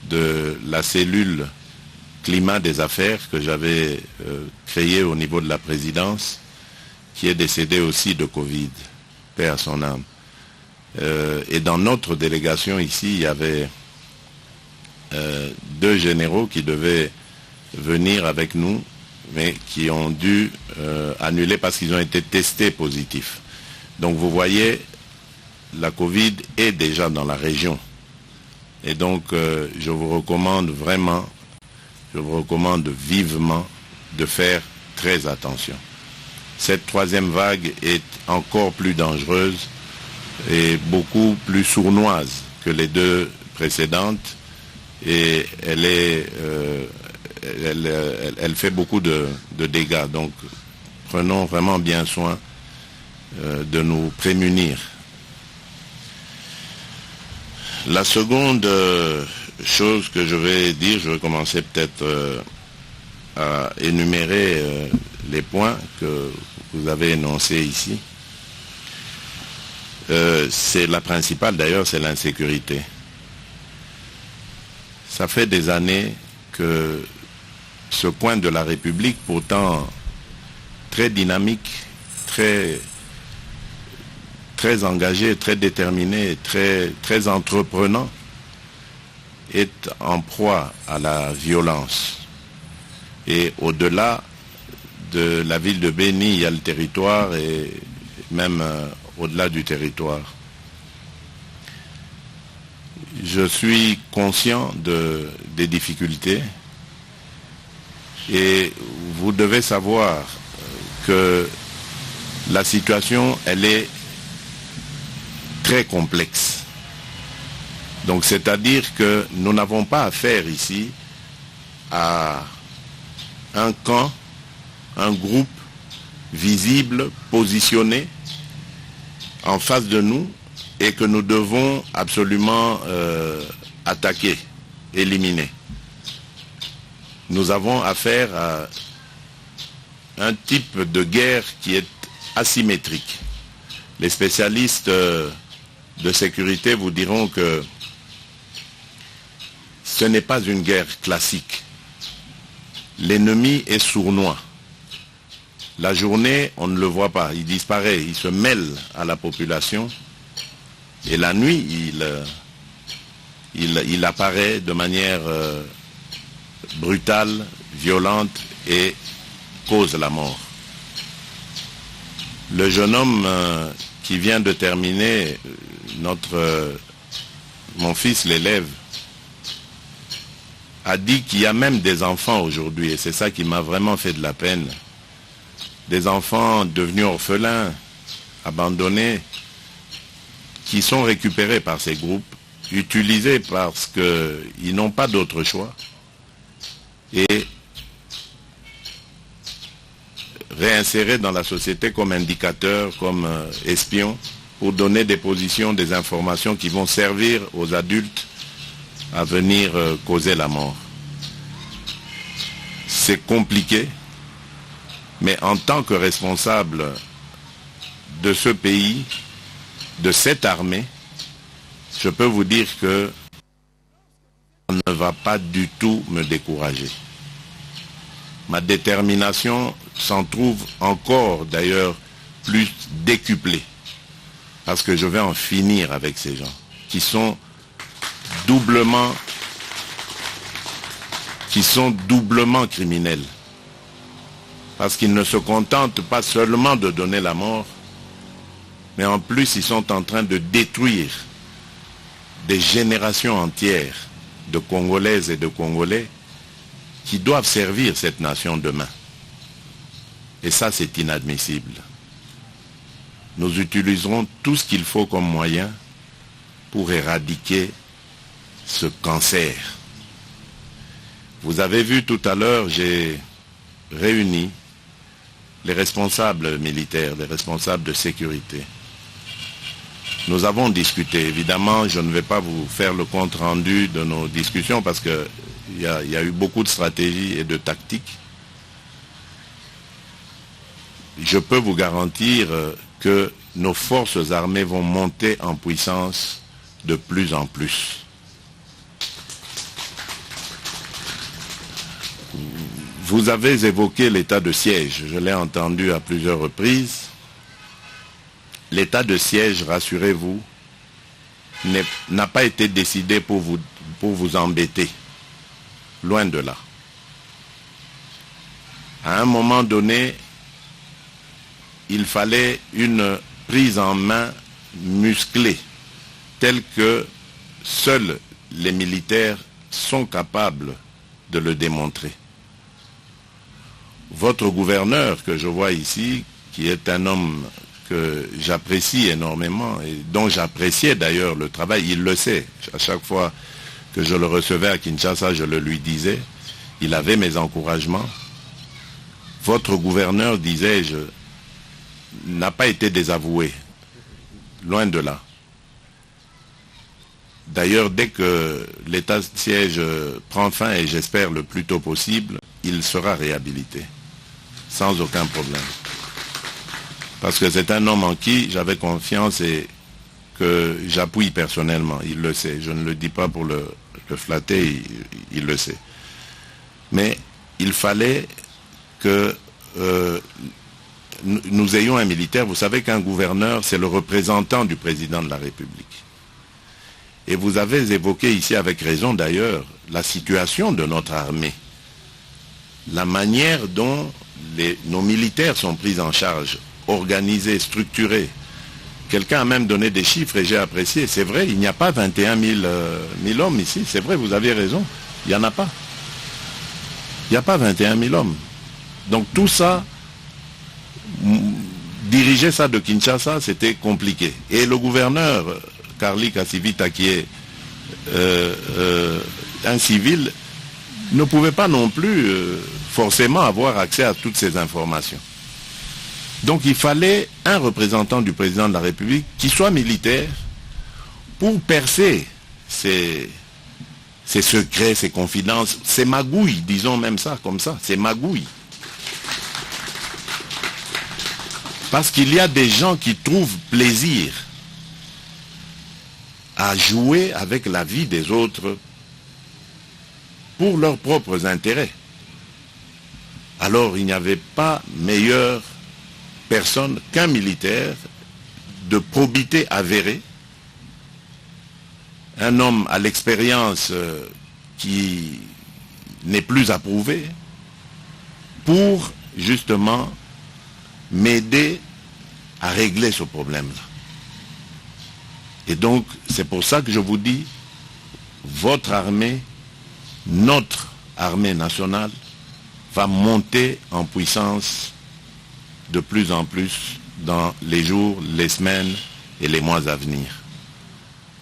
de la cellule climat des affaires que j'avais créée au niveau de la présidence, qui est décédé aussi de Covid, paix à son âme. Et dans notre délégation ici, il y avait 2 généraux qui devaient venir avec nous, mais qui ont dû annuler parce qu'ils ont été testés positifs. Donc vous voyez, la Covid est déjà dans la région. Et donc je vous recommande vraiment, je vous recommande vivement de faire très attention. Cette 3e vague est encore plus dangereuse et beaucoup plus sournoise que les 2 précédentes, et elle fait beaucoup de dégâts. Donc prenons vraiment bien soin de nous prémunir. La seconde chose que je vais dire, je vais commencer peut-être à énumérer les points que vous avez énoncés ici. C'est la principale d'ailleurs, c'est l'insécurité. Ça fait des années que ce coin de la République, pourtant très dynamique, très engagé, très déterminé, très entreprenant, est en proie à la violence. Et au-delà de la ville de Béni, il y a le territoire et même au-delà du territoire. Je suis conscient des difficultés et vous devez savoir que la situation, elle est très complexe. Donc c'est-à-dire que nous n'avons pas affaire ici à un camp, un groupe visible, positionné en face de nous et que nous devons absolument attaquer, éliminer. Nous avons affaire à un type de guerre qui est asymétrique. Les spécialistes de sécurité vous diront que ce n'est pas une guerre classique. L'ennemi est sournois. La journée, on ne le voit pas, il disparaît, il se mêle à la population. Et la nuit, il apparaît de manière brutale, violente et cause la mort. Le jeune homme qui vient de terminer, mon fils l'élève, a dit qu'il y a même des enfants aujourd'hui, et c'est ça qui m'a vraiment fait de la peine. Des enfants devenus orphelins, abandonnés, qui sont récupérés par ces groupes, utilisés parce qu'ils n'ont pas d'autre choix, et réinsérés dans la société comme indicateurs, comme espions, pour donner des positions, des informations qui vont servir aux adultes à venir causer la mort. C'est compliqué, mais en tant que responsable de ce pays, de cette armée, je peux vous dire que ça ne va pas du tout me décourager. Ma détermination s'en trouve encore d'ailleurs plus décuplée, parce que je vais en finir avec ces gens qui sont doublement criminels, parce qu'ils ne se contentent pas seulement de donner la mort, mais en plus ils sont en train de détruire des générations entières de Congolaises et de Congolais qui doivent servir cette nation demain. Et ça, c'est inadmissible. Nous utiliserons tout ce qu'il faut comme moyen pour éradiquer ce cancer. Vous avez vu tout à l'heure, j'ai réuni les responsables militaires, les responsables de sécurité. Nous avons discuté. Évidemment, je ne vais pas vous faire le compte rendu de nos discussions parce qu'il y a eu beaucoup de stratégies et de tactiques. Je peux vous garantir que nos forces armées vont monter en puissance de plus en plus. Vous avez évoqué l'état de siège, je l'ai entendu à plusieurs reprises. L'état de siège, rassurez-vous, n'a pas été décidé pour vous embêter. Loin de là. À un moment donné, il fallait une prise en main musclée, telle que seuls les militaires sont capables de le démontrer. Votre gouverneur, que je vois ici, qui est un homme que j'apprécie énormément et dont j'appréciais d'ailleurs le travail, il le sait. À chaque fois que je le recevais à Kinshasa, je le lui disais, il avait mes encouragements. Votre gouverneur, disais-je, n'a pas été désavoué, loin de là. D'ailleurs, dès que l'état de siège prend fin, et j'espère le plus tôt possible, il sera réhabilité, sans aucun problème. Parce que c'est un homme en qui j'avais confiance et que j'appuie personnellement, il le sait. Je ne le dis pas pour le flatter, il le sait. Mais il fallait que nous ayons un militaire. Vous savez qu'un gouverneur, c'est le représentant du président de la République. Et vous avez évoqué ici, avec raison d'ailleurs, la situation de notre armée. La manière dont nos militaires sont pris en charge, organisés, structurés. Quelqu'un a même donné des chiffres et j'ai apprécié. C'est vrai, il n'y a pas 21 000 hommes ici. C'est vrai, vous avez raison. Il n'y en a pas. Il n'y a pas 21 000 hommes. Donc tout ça, diriger ça de Kinshasa, c'était compliqué. Et le gouverneur, Carly Kassivita, qui est un civil, ne pouvait pas non plus forcément avoir accès à toutes ces informations. Donc il fallait un représentant du président de la République qui soit militaire pour percer ces secrets, ces confidences, ces magouilles, disons même ça comme ça, ces magouilles. Parce qu'il y a des gens qui trouvent plaisir à jouer avec la vie des autres pour leurs propres intérêts. Alors il n'y avait pas meilleure personne qu'un militaire de probité avérée, un homme à l'expérience qui n'est plus approuvé, pour justement m'aider à régler ce problème-là. Et donc, c'est pour ça que je vous dis, votre armée, notre armée nationale, va monter en puissance de plus en plus dans les jours, les semaines et les mois à venir,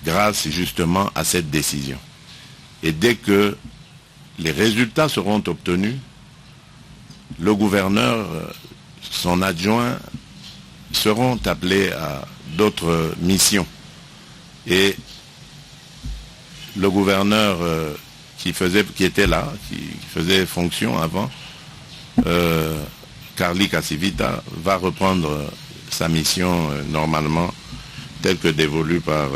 grâce justement à cette décision. Et dès que les résultats seront obtenus, le gouverneur son adjoint seront appelés à d'autres missions. Et le gouverneur qui était là, qui faisait fonction avant, Carly Cassivita, va reprendre sa mission normalement telle que dévolue par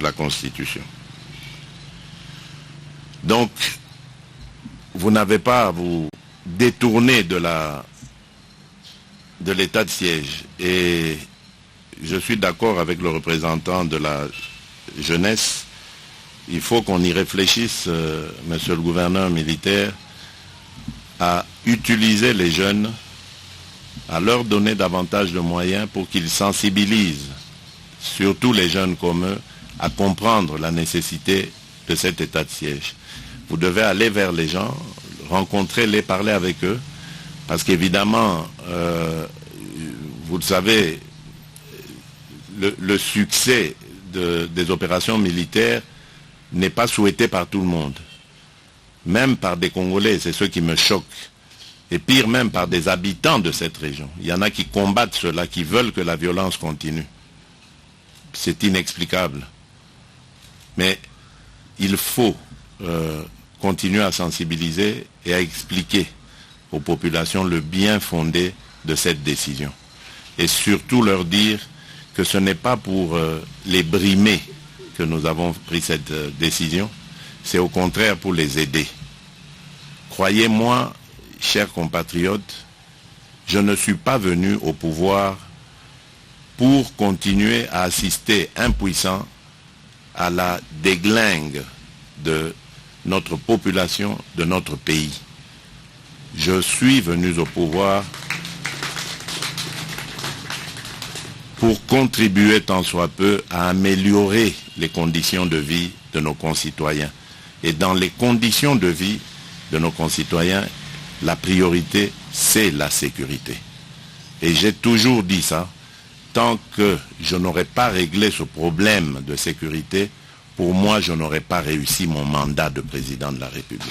la Constitution. Donc, vous n'avez pas à vous détourner de l'état de siège. Et je suis d'accord avec le représentant de la jeunesse. Il faut qu'on y réfléchisse, monsieur le gouverneur militaire, à utiliser les jeunes, à leur donner davantage de moyens pour qu'ils sensibilisent, surtout les jeunes comme eux, à comprendre la nécessité de cet état de siège. Vous devez aller vers les gens, rencontrer-les, parler avec eux, parce qu'évidemment, vous le savez, le succès des opérations militaires n'est pas souhaité par tout le monde. Même par des Congolais, c'est ce qui me choque. Et pire même par des habitants de cette région. Il y en a qui combattent cela, qui veulent que la violence continue. C'est inexplicable. Mais il faut continuer à sensibiliser et à expliquer aux populations le bien fondé de cette décision. Et surtout leur dire que ce n'est pas pour les brimer que nous avons pris cette décision, c'est au contraire pour les aider. Croyez-moi, chers compatriotes, je ne suis pas venu au pouvoir pour continuer à assister impuissant à la déglingue de notre population, de notre pays. Je suis venu au pouvoir pour contribuer tant soit peu à améliorer les conditions de vie de nos concitoyens. Et dans les conditions de vie de nos concitoyens, la priorité, c'est la sécurité. Et j'ai toujours dit ça, tant que je n'aurai pas réglé ce problème de sécurité, pour moi, je n'aurai pas réussi mon mandat de président de la République.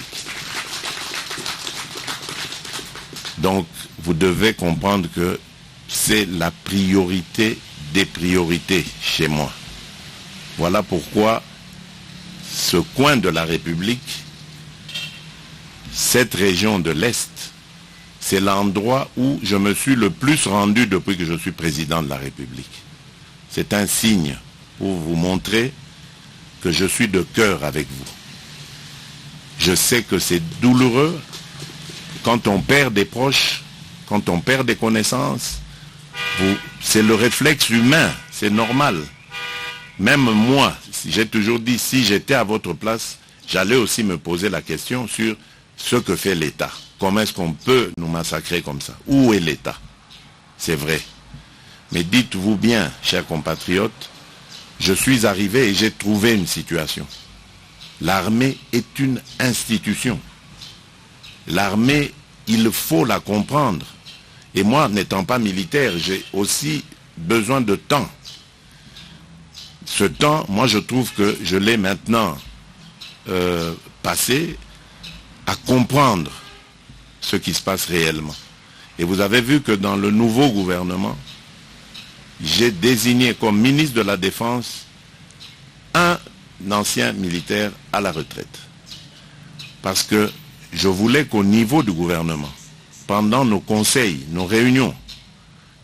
Donc, vous devez comprendre que c'est la priorité des priorités chez moi. Voilà pourquoi ce coin de la République, cette région de l'Est, c'est l'endroit où je me suis le plus rendu depuis que je suis président de la République. C'est un signe pour vous montrer que je suis de cœur avec vous. Je sais que c'est douloureux quand on perd des proches, quand on perd des connaissances. C'est le réflexe humain, c'est normal. Même moi, j'ai toujours dit, si j'étais à votre place, j'allais aussi me poser la question sur ce que fait l'État. Comment est-ce qu'on peut nous massacrer comme ça? Où est l'État? C'est vrai. Mais dites-vous bien, chers compatriotes, je suis arrivé et j'ai trouvé une situation. L'armée est une institution. L'armée, il faut la comprendre. Et moi, n'étant pas militaire, j'ai aussi besoin de temps. Ce temps, moi je trouve que je l'ai maintenant passé à comprendre ce qui se passe réellement. Et vous avez vu que dans le nouveau gouvernement, j'ai désigné comme ministre de la Défense un ancien militaire à la retraite. Parce que je voulais qu'au niveau du gouvernement, pendant nos conseils, nos réunions,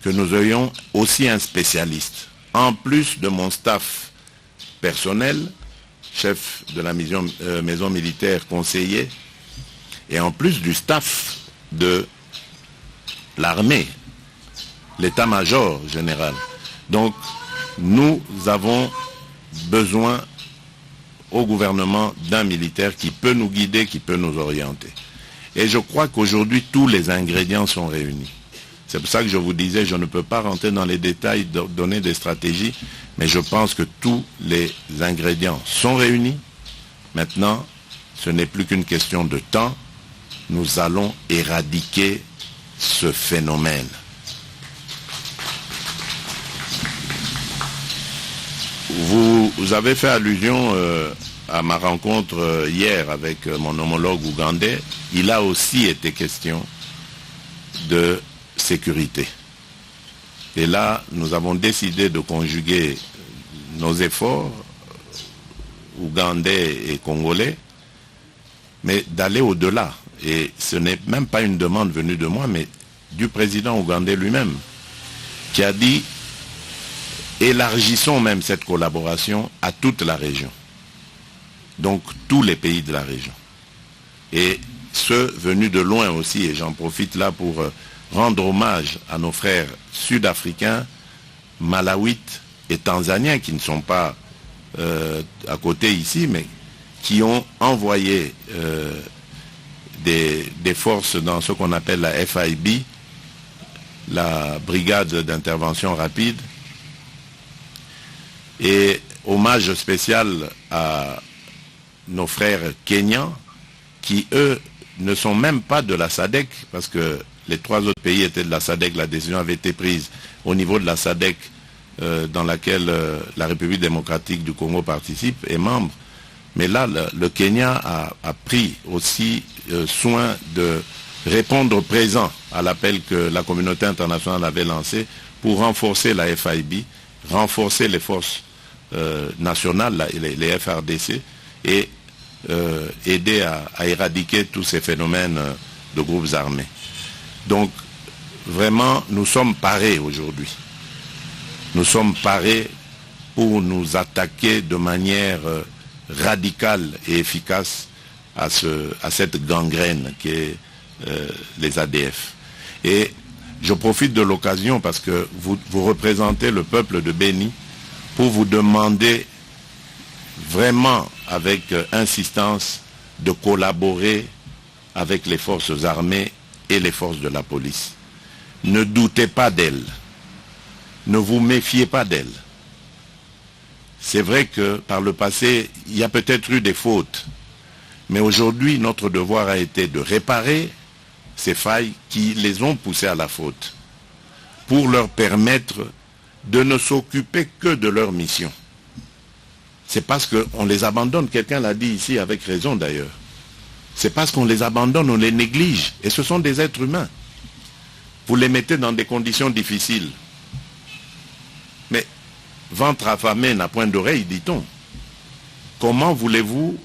que nous ayons aussi un spécialiste. En plus de mon staff personnel, chef de la maison militaire conseiller, et en plus du staff de l'armée, l'état-major général. Donc, nous avons besoin au gouvernement d'un militaire qui peut nous guider, qui peut nous orienter. Et je crois qu'aujourd'hui, tous les ingrédients sont réunis. C'est pour ça que je vous disais, je ne peux pas rentrer dans les détails, donner des stratégies, mais je pense que tous les ingrédients sont réunis. Maintenant, ce n'est plus qu'une question de temps. Nous allons éradiquer ce phénomène. Vous avez fait allusion à ma rencontre hier avec mon homologue ougandais. Il a aussi été question de sécurité. Et là, nous avons décidé de conjuguer nos efforts, ougandais et congolais, mais d'aller au-delà. Et ce n'est même pas une demande venue de moi, mais du président ougandais lui-même, qui a dit, élargissons même cette collaboration à toute la région. Donc tous les pays de la région. Et ceux venus de loin aussi, et j'en profite là pour rendre hommage à nos frères sud-africains, malawites et tanzaniens qui ne sont pas à côté ici, mais qui ont envoyé des forces dans ce qu'on appelle la FIB, la brigade d'intervention rapide. Et hommage spécial à nos frères kenyans qui, eux, ne sont même pas de la SADC, parce que les 3 autres pays étaient de la SADC, la décision avait été prise au niveau de la SADC, dans laquelle la République démocratique du Congo participe, est membre. Mais là, le Kenya a pris aussi soin de répondre présent à l'appel que la communauté internationale avait lancé pour renforcer la FIB, renforcer les forces nationales, les FRDC, et aider à éradiquer tous ces phénomènes de groupes armés. Donc, vraiment, nous sommes parés aujourd'hui. Nous sommes parés pour nous attaquer de manière radicale et efficace à cette gangrène qui est les ADF. Et je profite de l'occasion parce que vous représentez le peuple de Béni pour vous demander vraiment avec insistance de collaborer avec les forces armées et les forces de la police. Ne doutez pas d'elles. Ne vous méfiez pas d'elles. C'est vrai que par le passé, il y a peut-être eu des fautes. Mais aujourd'hui, notre devoir a été de réparer ces failles qui les ont poussés à la faute, pour leur permettre de ne s'occuper que de leur mission. C'est parce qu'on les abandonne, quelqu'un l'a dit ici avec raison d'ailleurs. C'est parce qu'on les abandonne, on les néglige. Et ce sont des êtres humains. Vous les mettez dans des conditions difficiles. Mais ventre affamé n'a point d'oreille, dit-on. Comment voulez-vous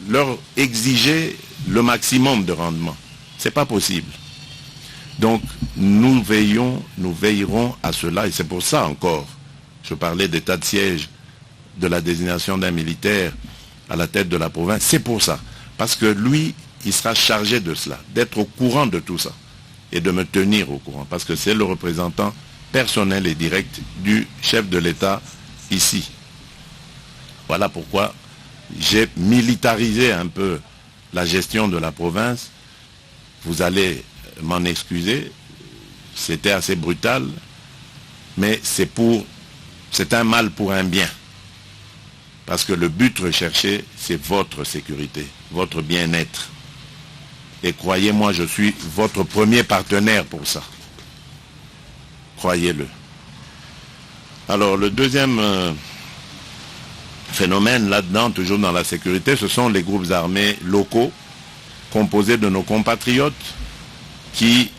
leur exiger le maximum de rendement? Ce n'est pas possible. Donc nous veillerons à cela, et c'est pour ça encore, je parlais d'état de siège, de la désignation d'un militaire à la tête de la province, c'est pour ça. Parce que lui, il sera chargé de cela, d'être au courant de tout ça, et de me tenir au courant, parce que c'est le représentant personnel et direct du chef de l'État ici. Voilà pourquoi j'ai militarisé un peu la gestion de la province. Vous allez m'en excuser, c'était assez brutal, mais c'est un mal pour un bien. Parce que le but recherché, c'est votre sécurité, votre bien-être. Et croyez-moi, je suis votre premier partenaire pour ça. Croyez-le. Alors, le deuxième phénomène là-dedans, toujours dans la sécurité, ce sont les groupes armés locaux, composés de nos compatriotes, qui,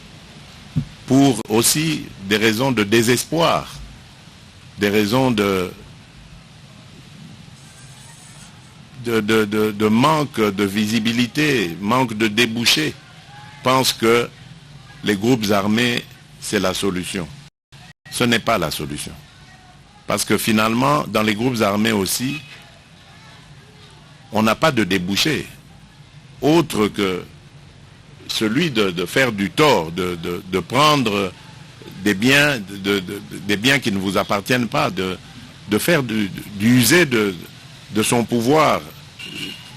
pour aussi des raisons de désespoir, des raisons de manque de visibilité, manque de débouchés, pensent que les groupes armés, c'est la solution. Ce n'est pas la solution. Parce que finalement, dans les groupes armés aussi, on n'a pas de débouché autre que celui de faire du tort, de prendre des biens, des biens qui ne vous appartiennent pas, de faire d'user de son pouvoir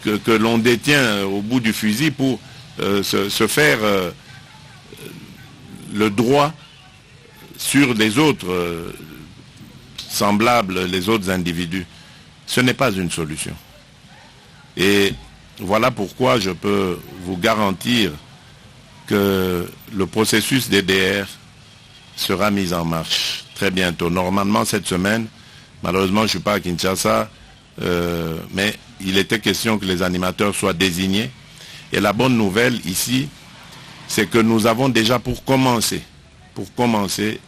que l'on détient au bout du fusil pour se faire le droit sur les autres semblables, les autres individus. Ce n'est pas une solution. Et voilà pourquoi je peux vous garantir que le processus DDR sera mis en marche très bientôt. Normalement cette semaine, malheureusement je ne suis pas à Kinshasa, mais il était question que les animateurs soient désignés. Et la bonne nouvelle ici, c'est que nous avons déjà pour commencer pour commencer,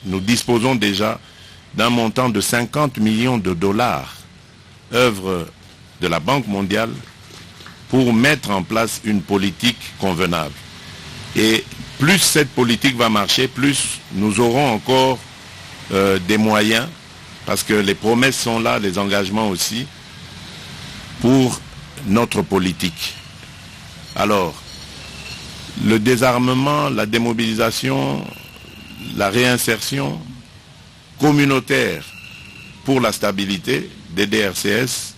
nous disposons déjà d'un montant de 50 millions de dollars, œuvre de la Banque mondiale, pour mettre en place une politique convenable. Et plus cette politique va marcher, plus nous aurons encore des moyens, parce que les promesses sont là, les engagements aussi, pour notre politique. Alors, le désarmement, la démobilisation, la réinsertion communautaire pour la stabilité des DRCS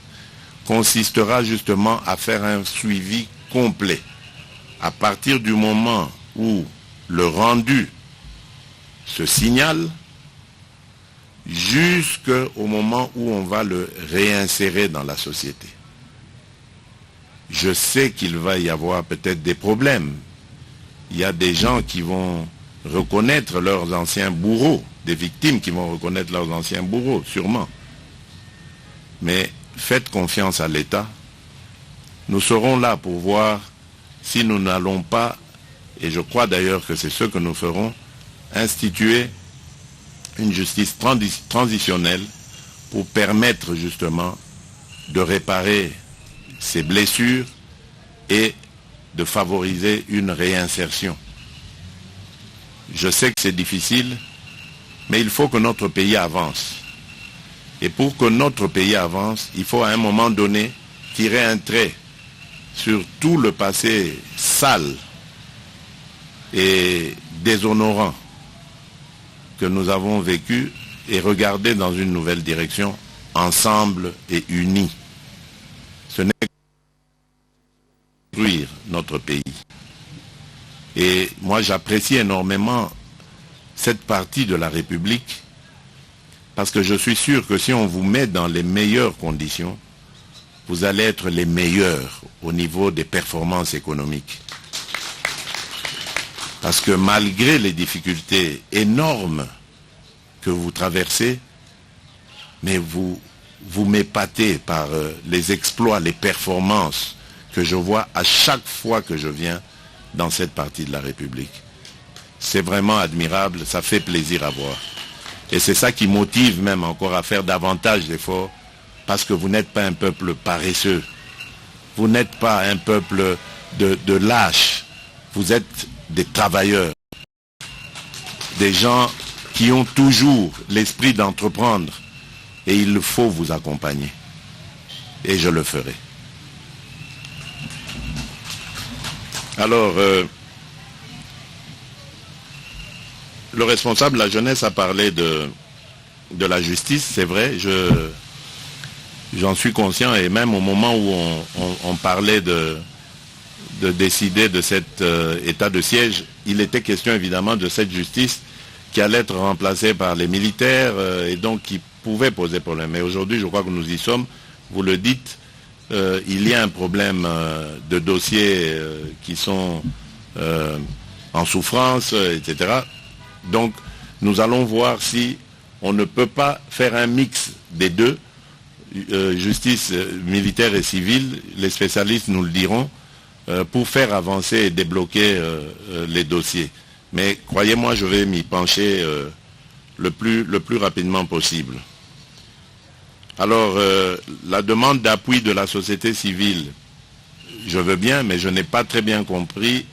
consistera justement à faire un suivi complet. À partir du moment où le rendu se signale, jusqu'au moment où on va le réinsérer dans la société. Je sais qu'il va y avoir peut-être des problèmes. Il y a des gens qui vont reconnaître leurs anciens bourreaux, des victimes qui vont reconnaître leurs anciens bourreaux, sûrement. Mais faites confiance à l'État. Nous serons là pour voir si nous n'allons pas, et je crois d'ailleurs que c'est ce que nous ferons, instituer une justice transitionnelle pour permettre justement de réparer ces blessures et de favoriser une réinsertion. Je sais que c'est difficile, mais il faut que notre pays avance. Et pour que notre pays avance, il faut à un moment donné tirer un trait sur tout le passé sale et déshonorant que nous avons vécu et regarder dans une nouvelle direction, ensemble et unis. Ce n'est que construire notre pays. Et moi j'apprécie énormément cette partie de la République parce que je suis sûr que si on vous met dans les meilleures conditions, vous allez être les meilleurs au niveau des performances économiques. Parce que malgré les difficultés énormes que vous traversez, mais vous m'épatez par les exploits, les performances que je vois à chaque fois que je viens dans cette partie de la République. C'est vraiment admirable, ça fait plaisir à voir. Et c'est ça qui motive même encore à faire davantage d'efforts, parce que vous n'êtes pas un peuple paresseux, vous n'êtes pas un peuple de lâches, vous êtes des travailleurs, des gens qui ont toujours l'esprit d'entreprendre, et il faut vous accompagner. Et je le ferai. Alors, le responsable de la jeunesse a parlé de la justice, c'est vrai, j'en suis conscient, et même au moment où on parlait de décider de cet état de siège, il était question évidemment de cette justice qui allait être remplacée par les militaires et donc qui pouvait poser problème. Mais aujourd'hui, je crois que nous y sommes, vous le dites, il y a un problème de dossiers qui sont en souffrance, etc. Donc, nous allons voir si on ne peut pas faire un mix des deux, justice militaire et civile, les spécialistes nous le diront, pour faire avancer et débloquer les dossiers. Mais croyez-moi, je vais m'y pencher le plus rapidement possible. Alors, la demande d'appui de la société civile, je veux bien, mais je n'ai pas très bien compris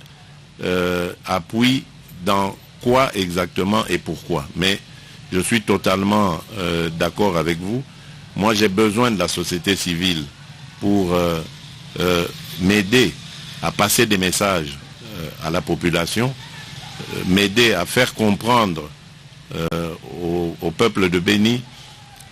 appui dans quoi exactement et pourquoi. Mais je suis totalement d'accord avec vous. Moi, j'ai besoin de la société civile pour m'aider à passer des messages à la population, m'aider à faire comprendre au peuple de Béni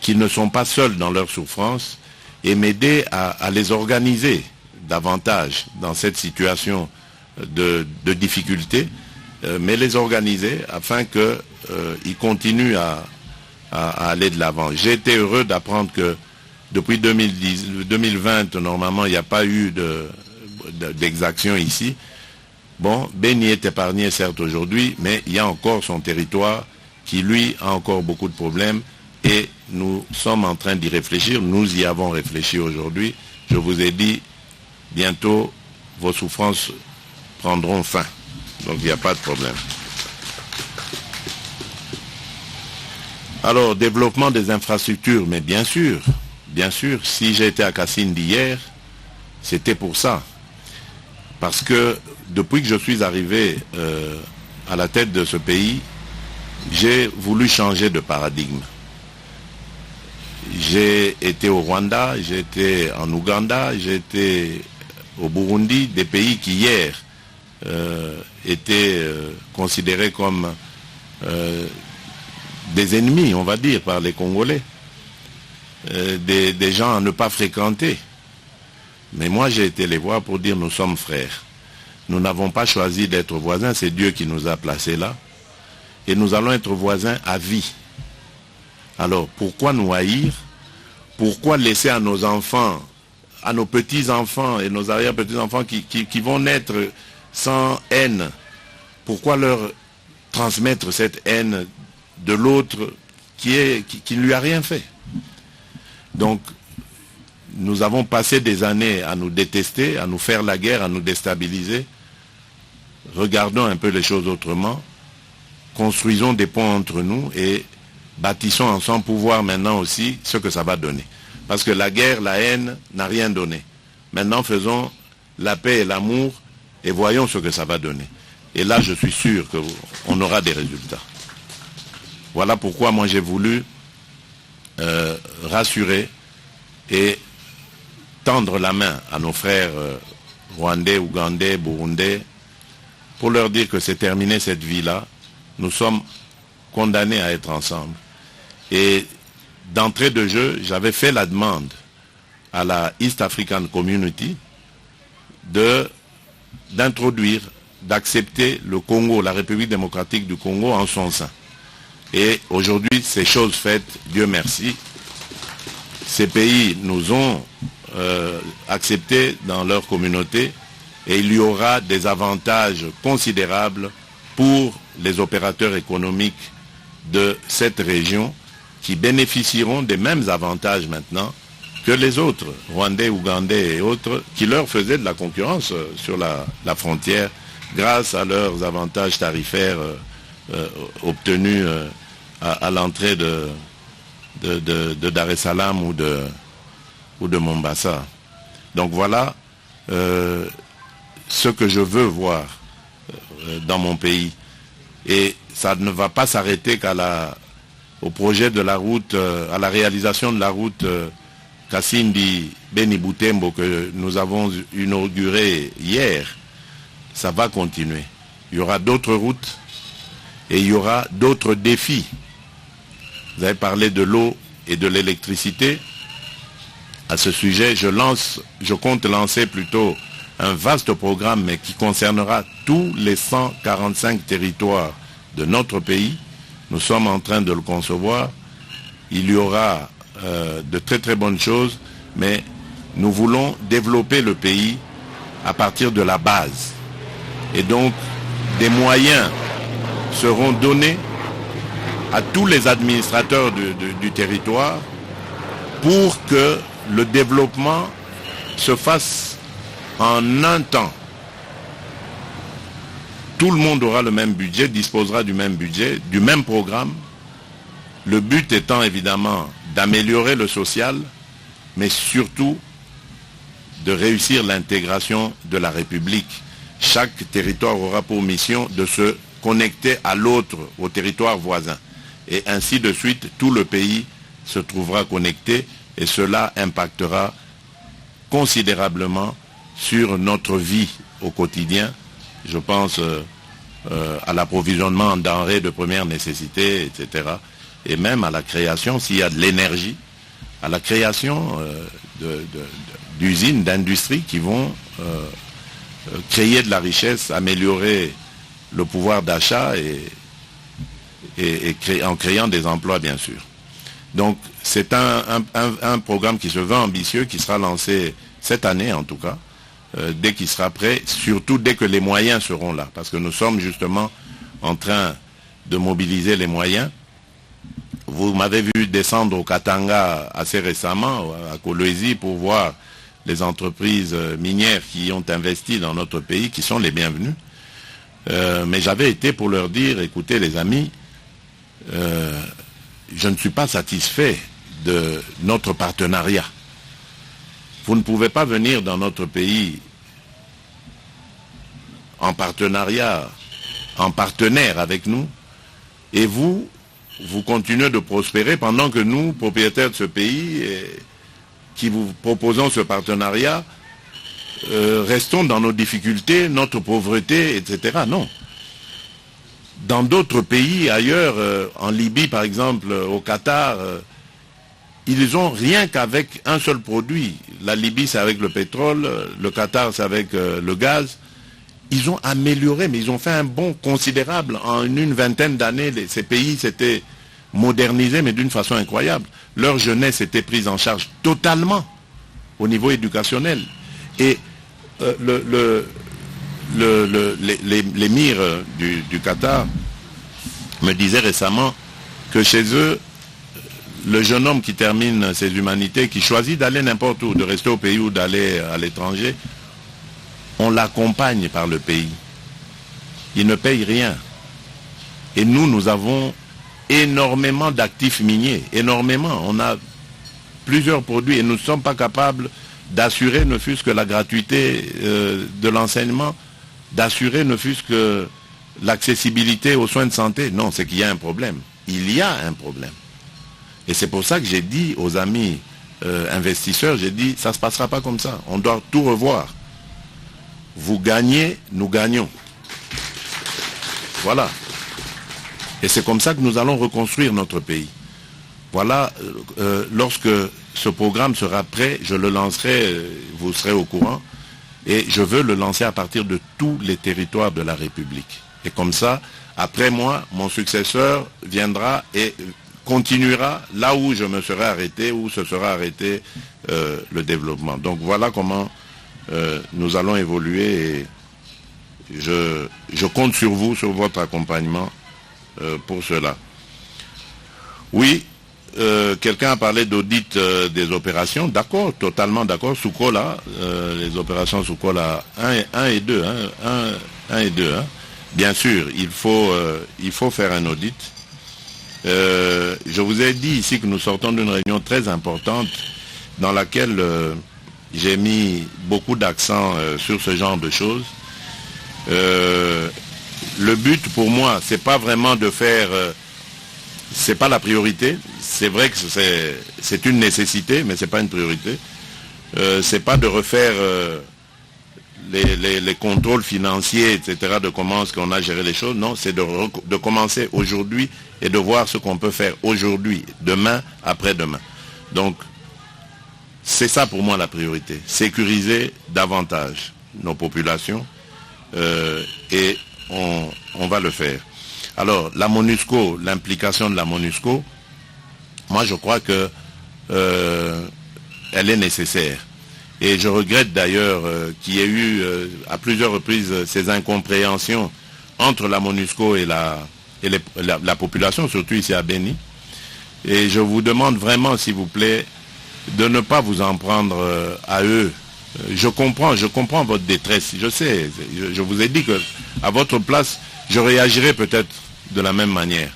qu'ils ne sont pas seuls dans leur souffrance et m'aider à les organiser davantage dans cette situation de difficulté, mais les organiser afin qu'ils continuent à aller de l'avant. J'ai été heureux d'apprendre que depuis 2020, normalement, il n'y a pas eu d'exaction ici. Bon, Béni est épargné certes aujourd'hui, mais il y a encore son territoire qui, lui, a encore beaucoup de problèmes et nous sommes en train d'y réfléchir. Nous y avons réfléchi aujourd'hui. Je vous ai dit, bientôt, vos souffrances prendront fin. Donc, il n'y a pas de problème. Alors, développement des infrastructures, mais bien sûr, si j'ai été à Kasindi hier, c'était pour ça. Parce que depuis que je suis arrivé à la tête de ce pays, j'ai voulu changer de paradigme. J'ai été au Rwanda, j'ai été en Ouganda, j'ai été au Burundi, des pays qui hier étaient considérés comme des ennemis, on va dire, par les Congolais, des gens à ne pas fréquenter. Mais moi, j'ai été les voir pour dire nous sommes frères. Nous n'avons pas choisi d'être voisins, c'est Dieu qui nous a placés là. Et nous allons être voisins à vie. Alors, pourquoi nous haïr? Pourquoi laisser à nos enfants, à nos petits-enfants et nos arrière-petits-enfants qui vont naître sans haine? Pourquoi leur transmettre cette haine de l'autre qui ne lui a rien fait? Donc, nous avons passé des années à nous détester, à nous faire la guerre, à nous déstabiliser. Regardons un peu les choses autrement. Construisons des ponts entre nous et bâtissons ensemble pour voir maintenant aussi ce que ça va donner. Parce que la guerre, la haine n'a rien donné. Maintenant, faisons la paix et l'amour et voyons ce que ça va donner. Et là, je suis sûr qu'on aura des résultats. Voilà pourquoi moi j'ai voulu rassurer et tendre la main à nos frères rwandais, ougandais, burundais, pour leur dire que c'est terminé cette vie-là. Nous sommes condamnés à être ensemble. Et d'entrée de jeu, j'avais fait la demande à la East African Community d'introduire, d'accepter le Congo, la République démocratique du Congo en son sein. Et aujourd'hui, c'est chose faite, Dieu merci. Ces pays nous ont acceptés dans leur communauté et il y aura des avantages considérables pour les opérateurs économiques de cette région qui bénéficieront des mêmes avantages maintenant que les autres, Rwandais, Ougandais et autres, qui leur faisaient de la concurrence sur la frontière grâce à leurs avantages tarifaires obtenus à l'entrée de Dar es Salaam ou de Mombasa. Donc voilà ce que je veux voir dans mon pays. Et ça ne va pas s'arrêter au projet de la route, à la réalisation de la route Kasindi-Beni Butembo que nous avons inaugurée hier. Ça va continuer. Il y aura d'autres routes et il y aura d'autres défis. Vous avez parlé de l'eau et de l'électricité. À ce sujet, je compte lancer plutôt un vaste programme, mais qui concernera tous les 145 territoires de notre pays. Nous sommes en train de le concevoir. Il y aura de très très bonnes choses, mais nous voulons développer le pays à partir de la base. Et donc, des moyens seront donnés à tous les administrateurs du territoire pour que le développement se fasse en un temps. Tout le monde aura le même budget, disposera du même budget, du même programme. Le but étant évidemment d'améliorer le social, mais surtout de réussir l'intégration de la République. Chaque territoire aura pour mission de se connecter à l'autre, au territoire voisin. Et ainsi de suite, tout le pays se trouvera connecté et cela impactera considérablement sur notre vie au quotidien. Je pense à l'approvisionnement en denrées de première nécessité, etc. Et même à la création, s'il y a de l'énergie, à la création d'usines, d'industries qui vont créer de la richesse, améliorer le pouvoir d'achat en créant des emplois, bien sûr. Donc, c'est un programme qui se veut ambitieux, qui sera lancé cette année en tout cas, dès qu'il sera prêt, surtout dès que les moyens seront là. Parce que nous sommes justement en train de mobiliser les moyens. Vous m'avez vu descendre au Katanga assez récemment, à Kolwezi, pour voir les entreprises minières qui ont investi dans notre pays, qui sont les bienvenus. Mais j'avais été pour leur dire, écoutez les amis, je ne suis pas satisfait de notre partenariat. Vous ne pouvez pas venir dans notre pays en partenariat, en partenaire avec nous, et vous continuez de prospérer pendant que nous, propriétaires de ce pays, qui vous proposons ce partenariat, restons dans nos difficultés, notre pauvreté, etc. Non. Dans d'autres pays ailleurs, en Libye par exemple, au Qatar, ils ont rien qu'avec un seul produit. La Libye c'est avec le pétrole, le Qatar c'est avec le gaz. Ils ont amélioré, mais ils ont fait un bond considérable. En une vingtaine d'années, ces pays s'étaient modernisés, mais d'une façon incroyable. Leur jeunesse était prise en charge totalement au niveau éducationnel. Et l'émir du Qatar me disait récemment que chez eux, le jeune homme qui termine ses humanités, qui choisit d'aller n'importe où, de rester au pays ou d'aller à l'étranger, on l'accompagne par le pays. Il ne paye rien. Et nous avons énormément d'actifs miniers, énormément. On a plusieurs produits et nous ne sommes pas capables d'assurer ne fût-ce que la gratuité de l'enseignement, d'assurer ne fût-ce que l'accessibilité aux soins de santé. Non, c'est qu'il y a un problème. Il y a un problème. Et c'est pour ça que j'ai dit aux amis investisseurs, j'ai dit, ça ne se passera pas comme ça. On doit tout revoir. Vous gagnez, nous gagnons. Voilà. Et c'est comme ça que nous allons reconstruire notre pays. Voilà, lorsque ce programme sera prêt, je le lancerai, vous serez au courant. Et je veux le lancer à partir de tous les territoires de la République. Et comme ça, après moi, mon successeur viendra et continuera là où je me serai arrêté, où se sera arrêté le développement. Donc voilà comment nous allons évoluer et je compte sur vous, sur votre accompagnement pour cela. Oui, quelqu'un a parlé d'audit des opérations. D'accord, totalement d'accord. Soukola, les opérations Soukola 1 et 2. 1 et 2. Bien sûr, il faut faire un audit. Je vous ai dit ici que nous sortons d'une réunion très importante dans laquelle j'ai mis beaucoup d'accent sur ce genre de choses. Le but pour moi, c'est pas vraiment de faire, c'est pas la priorité. C'est vrai que c'est une nécessité, mais c'est pas une priorité. C'est pas de refaire les contrôles financiers, etc., de comment est-ce qu'on a géré les choses. Non, c'est de commencer aujourd'hui et de voir ce qu'on peut faire aujourd'hui, demain, après-demain. Donc, c'est ça pour moi la priorité. Sécuriser davantage nos populations et on va le faire. Alors, la MONUSCO, l'implication de la MONUSCO, moi je crois que elle est nécessaire. Et je regrette d'ailleurs qu'il y ait eu à plusieurs reprises ces incompréhensions entre la MONUSCO et la population, surtout ici à Béni. Et je vous demande vraiment, s'il vous plaît, de ne pas vous en prendre à eux. Je comprends votre détresse. Je sais, je vous ai dit que à votre place, je réagirais peut-être de la même manière.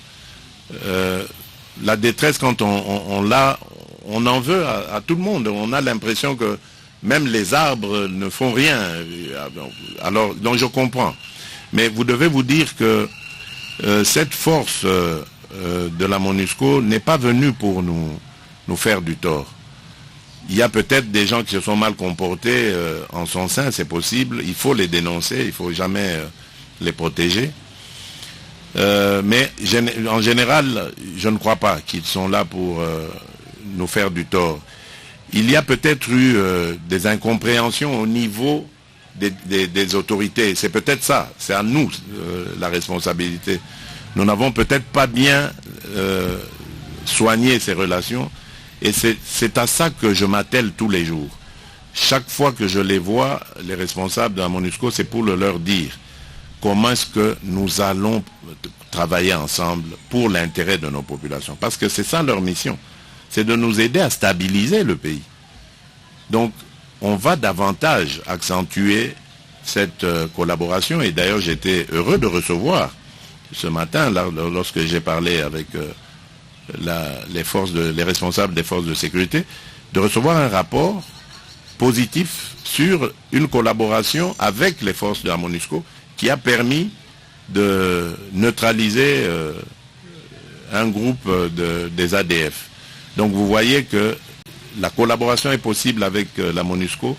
La détresse, quand on l'a, on en veut à tout le monde. On a l'impression que même les arbres ne font rien. Alors, donc je comprends. Mais vous devez vous dire que cette force de la MONUSCO n'est pas venue pour nous faire du tort. Il y a peut-être des gens qui se sont mal comportés en son sein, c'est possible. Il faut les dénoncer, il ne faut jamais les protéger. Mais en général, je ne crois pas qu'ils sont là pour nous faire du tort. Il y a peut-être eu des incompréhensions au niveau des autorités. C'est peut-être ça, c'est à nous la responsabilité. Nous n'avons peut-être pas bien soigné ces relations. Et c'est à ça que je m'attelle tous les jours. Chaque fois que je les vois, les responsables de la MONUSCO, c'est pour leur dire comment est-ce que nous allons travailler ensemble pour l'intérêt de nos populations. Parce que c'est ça leur mission. C'est de nous aider à stabiliser le pays. Donc, on va davantage accentuer cette collaboration. Et d'ailleurs, j'étais heureux de recevoir ce matin, là, lorsque j'ai parlé avec les responsables des forces de sécurité, de recevoir un rapport positif sur une collaboration avec les forces de la MONUSCO qui a permis de neutraliser un groupe des ADF. Donc vous voyez que la collaboration est possible avec la MONUSCO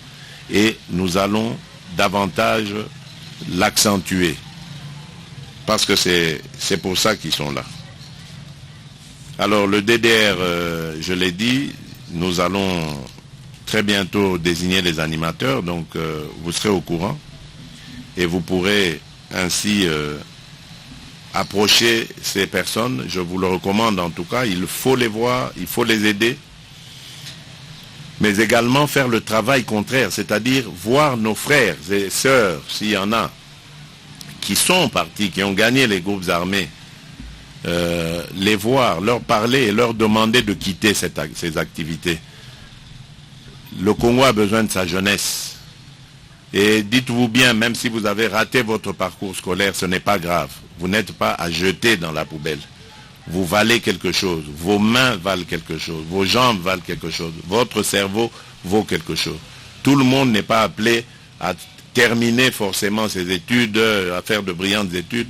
et nous allons davantage l'accentuer parce que c'est pour ça qu'ils sont là. Alors le DDR, je l'ai dit, nous allons très bientôt désigner les animateurs, donc vous serez au courant et vous pourrez ainsi approcher ces personnes. Je vous le recommande en tout cas, il faut les voir, il faut les aider, mais également faire le travail contraire, c'est-à-dire voir nos frères et sœurs, s'il y en a, qui sont partis, qui ont gagné les groupes armés, les voir, leur parler et leur demander de quitter ces activités. Le Congo a besoin de sa jeunesse. Et dites-vous bien, même si vous avez raté votre parcours scolaire, ce n'est pas grave. Vous n'êtes pas à jeter dans la poubelle. Vous valez quelque chose. Vos mains valent quelque chose. Vos jambes valent quelque chose. Votre cerveau vaut quelque chose. Tout le monde n'est pas appelé à terminer forcément ses études, à faire de brillantes études.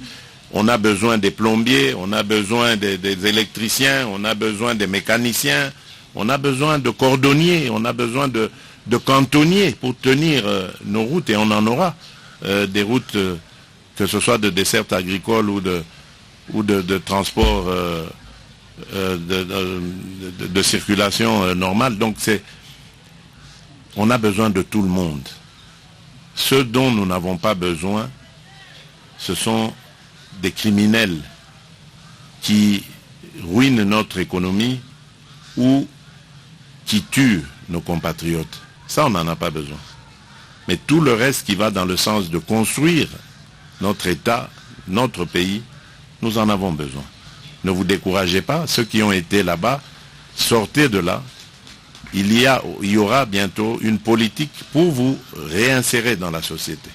On a besoin des plombiers, on a besoin des électriciens, on a besoin des mécaniciens, on a besoin de cordonniers, on a besoin de cantonniers pour tenir nos routes, et on en aura des routes, que ce soit de desserte agricole ou de transport de circulation normale. Donc on a besoin de tout le monde. Ce dont nous n'avons pas besoin, ce sont des criminels qui ruinent notre économie ou qui tuent nos compatriotes. Ça, on n'en a pas besoin. Mais tout le reste qui va dans le sens de construire notre État, notre pays, nous en avons besoin. Ne vous découragez pas. Ceux qui ont été là-bas, sortez de là. Il y aura bientôt une politique pour vous réinsérer dans la société.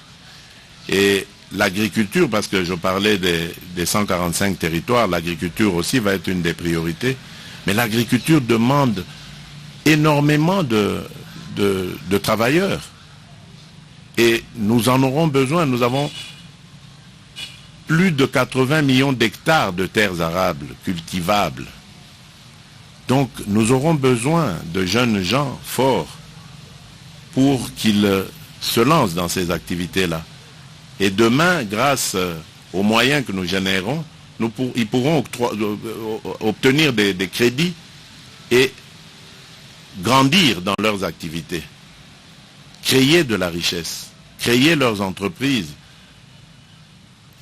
Et l'agriculture, parce que je parlais des 145 territoires, l'agriculture aussi va être une des priorités. Mais l'agriculture demande énormément de travailleurs. Et nous en aurons besoin. Nous avons plus de 80 millions d'hectares de terres arables cultivables. Donc nous aurons besoin de jeunes gens forts pour qu'ils se lancent dans ces activités-là. Et demain, grâce aux moyens que nous générons, ils pourront obtenir des crédits et grandir dans leurs activités, créer de la richesse, créer leurs entreprises.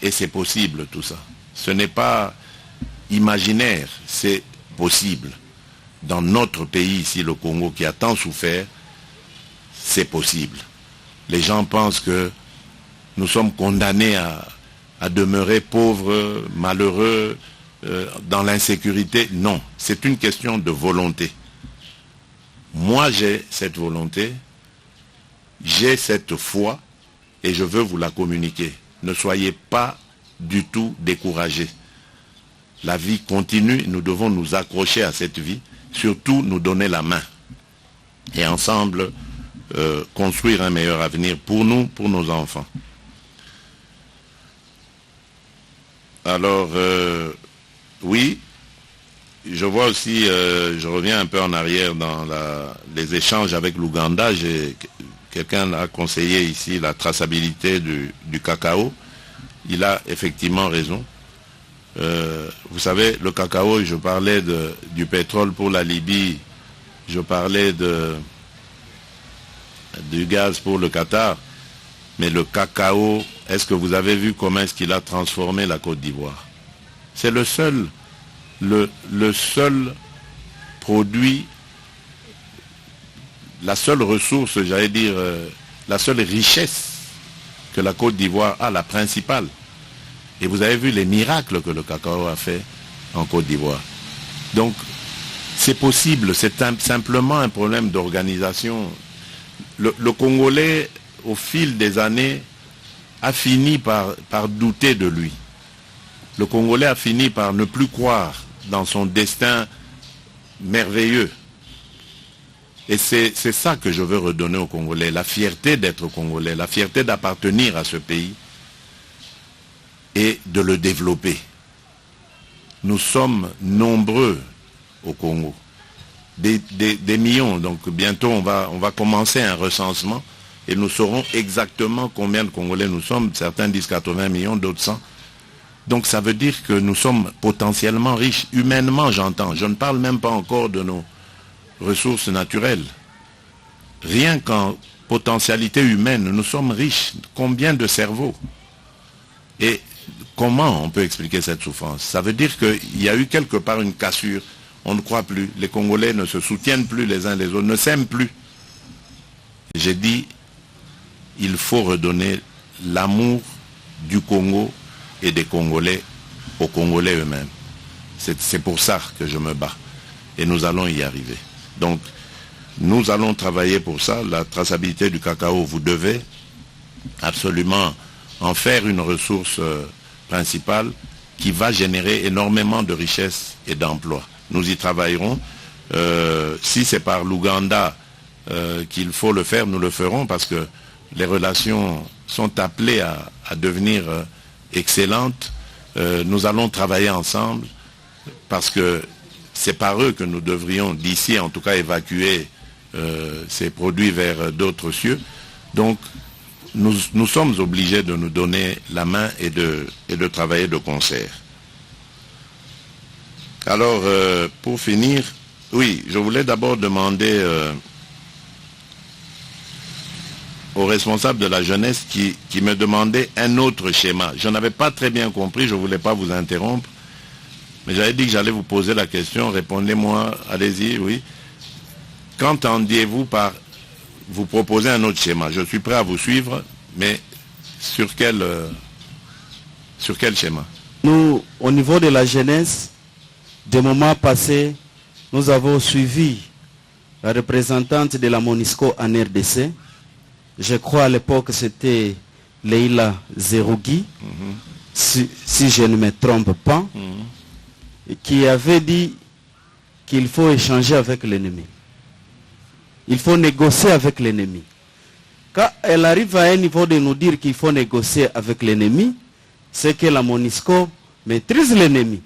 Et c'est possible tout ça. Ce n'est pas imaginaire, c'est possible. Dans notre pays ici, le Congo, qui a tant souffert, c'est possible. Les gens pensent que nous sommes condamnés à demeurer pauvres, malheureux, dans l'insécurité. Non, c'est une question de volonté. Moi, j'ai cette volonté, j'ai cette foi, et je veux vous la communiquer. Ne soyez pas du tout découragés. La vie continue, nous devons nous accrocher à cette vie, surtout nous donner la main. Et ensemble, construire un meilleur avenir pour nous, pour nos enfants. Alors, oui, je vois aussi, je reviens un peu en arrière dans les échanges avec l'Ouganda. Quelqu'un a conseillé ici la traçabilité du cacao. Il a effectivement raison. Vous savez, le cacao, je parlais du pétrole pour la Libye, je parlais du gaz pour le Qatar, mais le cacao, est-ce que vous avez vu comment est-ce qu'il a transformé la Côte d'Ivoire? C'est le seul produit, la seule ressource, j'allais dire, la seule richesse que la Côte d'Ivoire a, la principale. Et vous avez vu les miracles que le cacao a fait en Côte d'Ivoire. Donc, c'est possible, c'est simplement un problème d'organisation. Le Congolais, au fil des années, a fini par douter de lui. Le Congolais a fini par ne plus croire dans son destin merveilleux. Et c'est ça que je veux redonner aux Congolais, la fierté d'être Congolais, la fierté d'appartenir à ce pays et de le développer. Nous sommes nombreux au Congo, des millions, donc bientôt on va commencer un recensement et nous saurons exactement combien de Congolais nous sommes, certains disent 80 millions, d'autres 100. Donc ça veut dire que nous sommes potentiellement riches, humainement j'entends, je ne parle même pas encore de nos ressources naturelles. Rien qu'en potentialité humaine, nous sommes riches. Combien de cerveaux? Et comment on peut expliquer cette souffrance? Ça veut dire qu'il y a eu quelque part une cassure. On ne croit plus. Les Congolais ne se soutiennent plus les uns les autres, ne s'aiment plus. J'ai dit, il faut redonner l'amour du Congo et des Congolais aux Congolais eux-mêmes. C'est pour ça que je me bats. Et nous allons y arriver. Donc, nous allons travailler pour ça. La traçabilité du cacao, vous devez absolument en faire une ressource principale qui va générer énormément de richesses et d'emplois. Nous y travaillerons. Si c'est par l'Ouganda qu'il faut le faire, nous le ferons parce que les relations sont appelées à devenir excellentes. Nous allons travailler ensemble parce que c'est par eux que nous devrions d'ici en tout cas évacuer ces produits vers d'autres cieux. Donc nous sommes obligés de nous donner la main et de travailler de concert. Alors pour finir, oui, je voulais d'abord demander aux responsables de la jeunesse qui me demandaient un autre schéma. Je n'avais pas très bien compris, je ne voulais pas vous interrompre. Mais j'avais dit que j'allais vous poser la question, répondez-moi, allez-y, oui. Qu'entendiez-vous par vous proposer un autre schéma? Je suis prêt à vous suivre, mais sur quel schéma? Nous, au niveau de la jeunesse, des moments passés, nous avons suivi la représentante de la MONUSCO en RDC. Je crois à l'époque c'était Leila Zerougui, si je ne me trompe pas. Qui avait dit qu'il faut échanger avec l'ennemi. Il faut négocier avec l'ennemi. Quand elle arrive à un niveau de nous dire qu'il faut négocier avec l'ennemi, c'est que la MONUSCO maîtrise l'ennemi.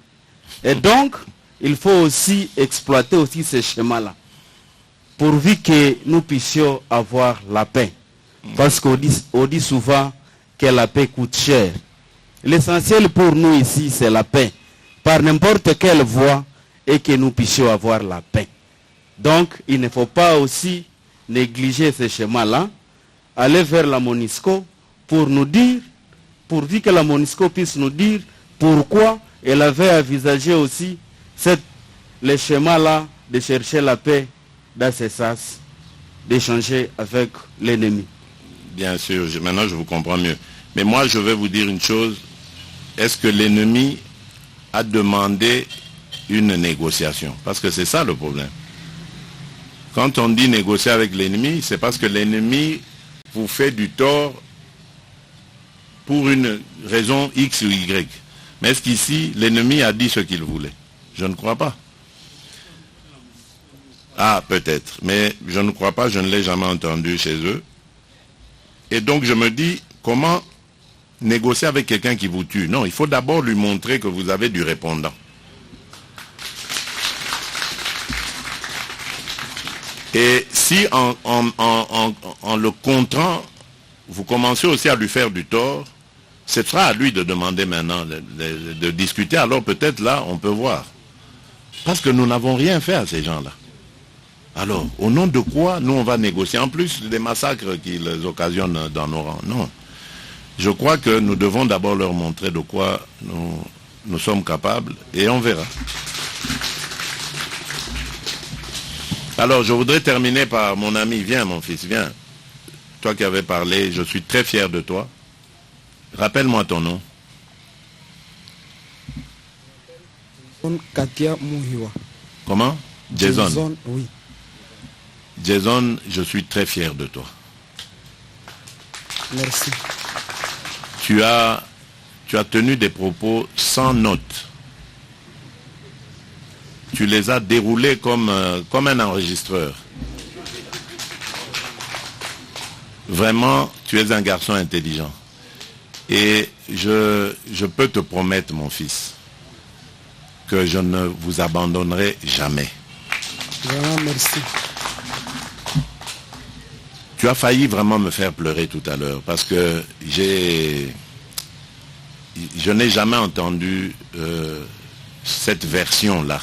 Et donc, il faut aussi exploiter aussi ce schéma-là, pourvu que nous puissions avoir la paix. Parce qu'on dit souvent que la paix coûte cher. L'essentiel pour nous ici, c'est la paix. Par n'importe quelle voie, et que nous puissions avoir la paix. Donc, il ne faut pas aussi négliger ce schéma-là, aller vers la MONUSCO pour nous dire, pourvu que la MONUSCO puisse nous dire pourquoi elle avait envisagé aussi le schéma-là de chercher la paix dans ce sens, d'échanger avec l'ennemi. Bien sûr, maintenant je vous comprends mieux. Mais moi, je vais vous dire une chose. Est-ce que l'ennemi a demandé une négociation? Parce que c'est ça le problème. Quand on dit négocier avec l'ennemi, c'est parce que l'ennemi vous fait du tort pour une raison X ou Y. Mais est-ce qu'ici, l'ennemi a dit ce qu'il voulait? Je ne crois pas. Ah, peut-être. Mais je ne crois pas, je ne l'ai jamais entendu chez eux. Et donc je me dis, comment négocier avec quelqu'un qui vous tue? Non, il faut d'abord lui montrer que vous avez du répondant. Et si en le contrant, vous commencez aussi à lui faire du tort, ce sera à lui de demander maintenant de discuter. Alors peut-être là, on peut voir. Parce que nous n'avons rien fait à ces gens-là. Alors, au nom de quoi nous on va négocier? En plus des massacres qu'ils occasionnent dans nos rangs. Non. Je crois que nous devons d'abord leur montrer de quoi nous sommes capables et on verra. Alors, je voudrais terminer par mon ami. Viens, mon fils, viens. Toi qui avais parlé, je suis très fier de toi. Rappelle-moi ton nom. Katia Muhiwa. Comment? Jason. Oui. Jason, je suis très fier de toi. Merci. Tu as tenu des propos sans note. tu les as déroulés comme un enregistreur. Vraiment, tu es un garçon intelligent. Et je peux te promettre, mon fils, que je ne vous abandonnerai jamais. Vraiment, merci. Tu as failli vraiment me faire pleurer tout à l'heure parce que je n'ai jamais entendu cette version-là.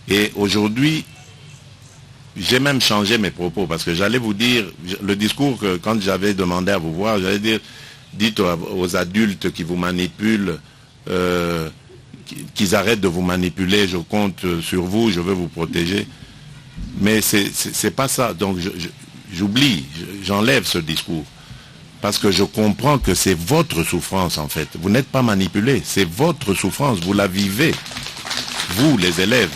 Et aujourd'hui, j'ai même changé mes propos parce que j'allais vous dire, le discours que quand j'avais demandé à vous voir, j'allais dire, dites aux adultes qui vous manipulent, qu'ils arrêtent de vous manipuler, je compte sur vous, je veux vous protéger. Mais c'est pas ça. Donc j'oublie, j'enlève ce discours. Parce que je comprends que c'est votre souffrance en fait. Vous n'êtes pas manipulé, c'est votre souffrance, vous la vivez. Vous, les élèves.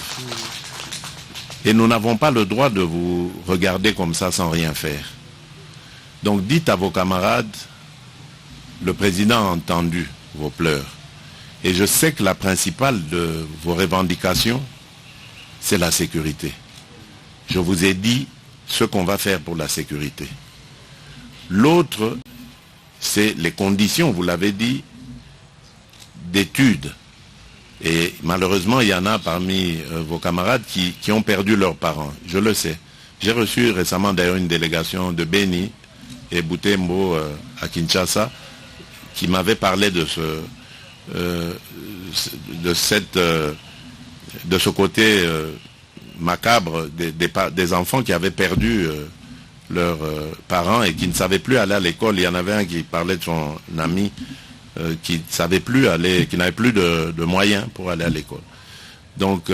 Et nous n'avons pas le droit de vous regarder comme ça sans rien faire. Donc dites à vos camarades, le président a entendu vos pleurs. Et je sais que la principale de vos revendications, c'est la sécurité. Je vous ai dit ce qu'on va faire pour la sécurité. L'autre, c'est les conditions, vous l'avez dit, d'études. Et malheureusement, il y en a parmi vos camarades qui ont perdu leurs parents. Je le sais. J'ai reçu récemment d'ailleurs une délégation de Beni et Butembo à Kinshasa qui m'avait parlé de ce côté macabre des enfants qui avaient perdu leurs parents et qui ne savaient plus aller à l'école. Il y en avait un qui parlait de son ami qui ne savait plus aller, qui n'avait plus de moyens pour aller à l'école. Donc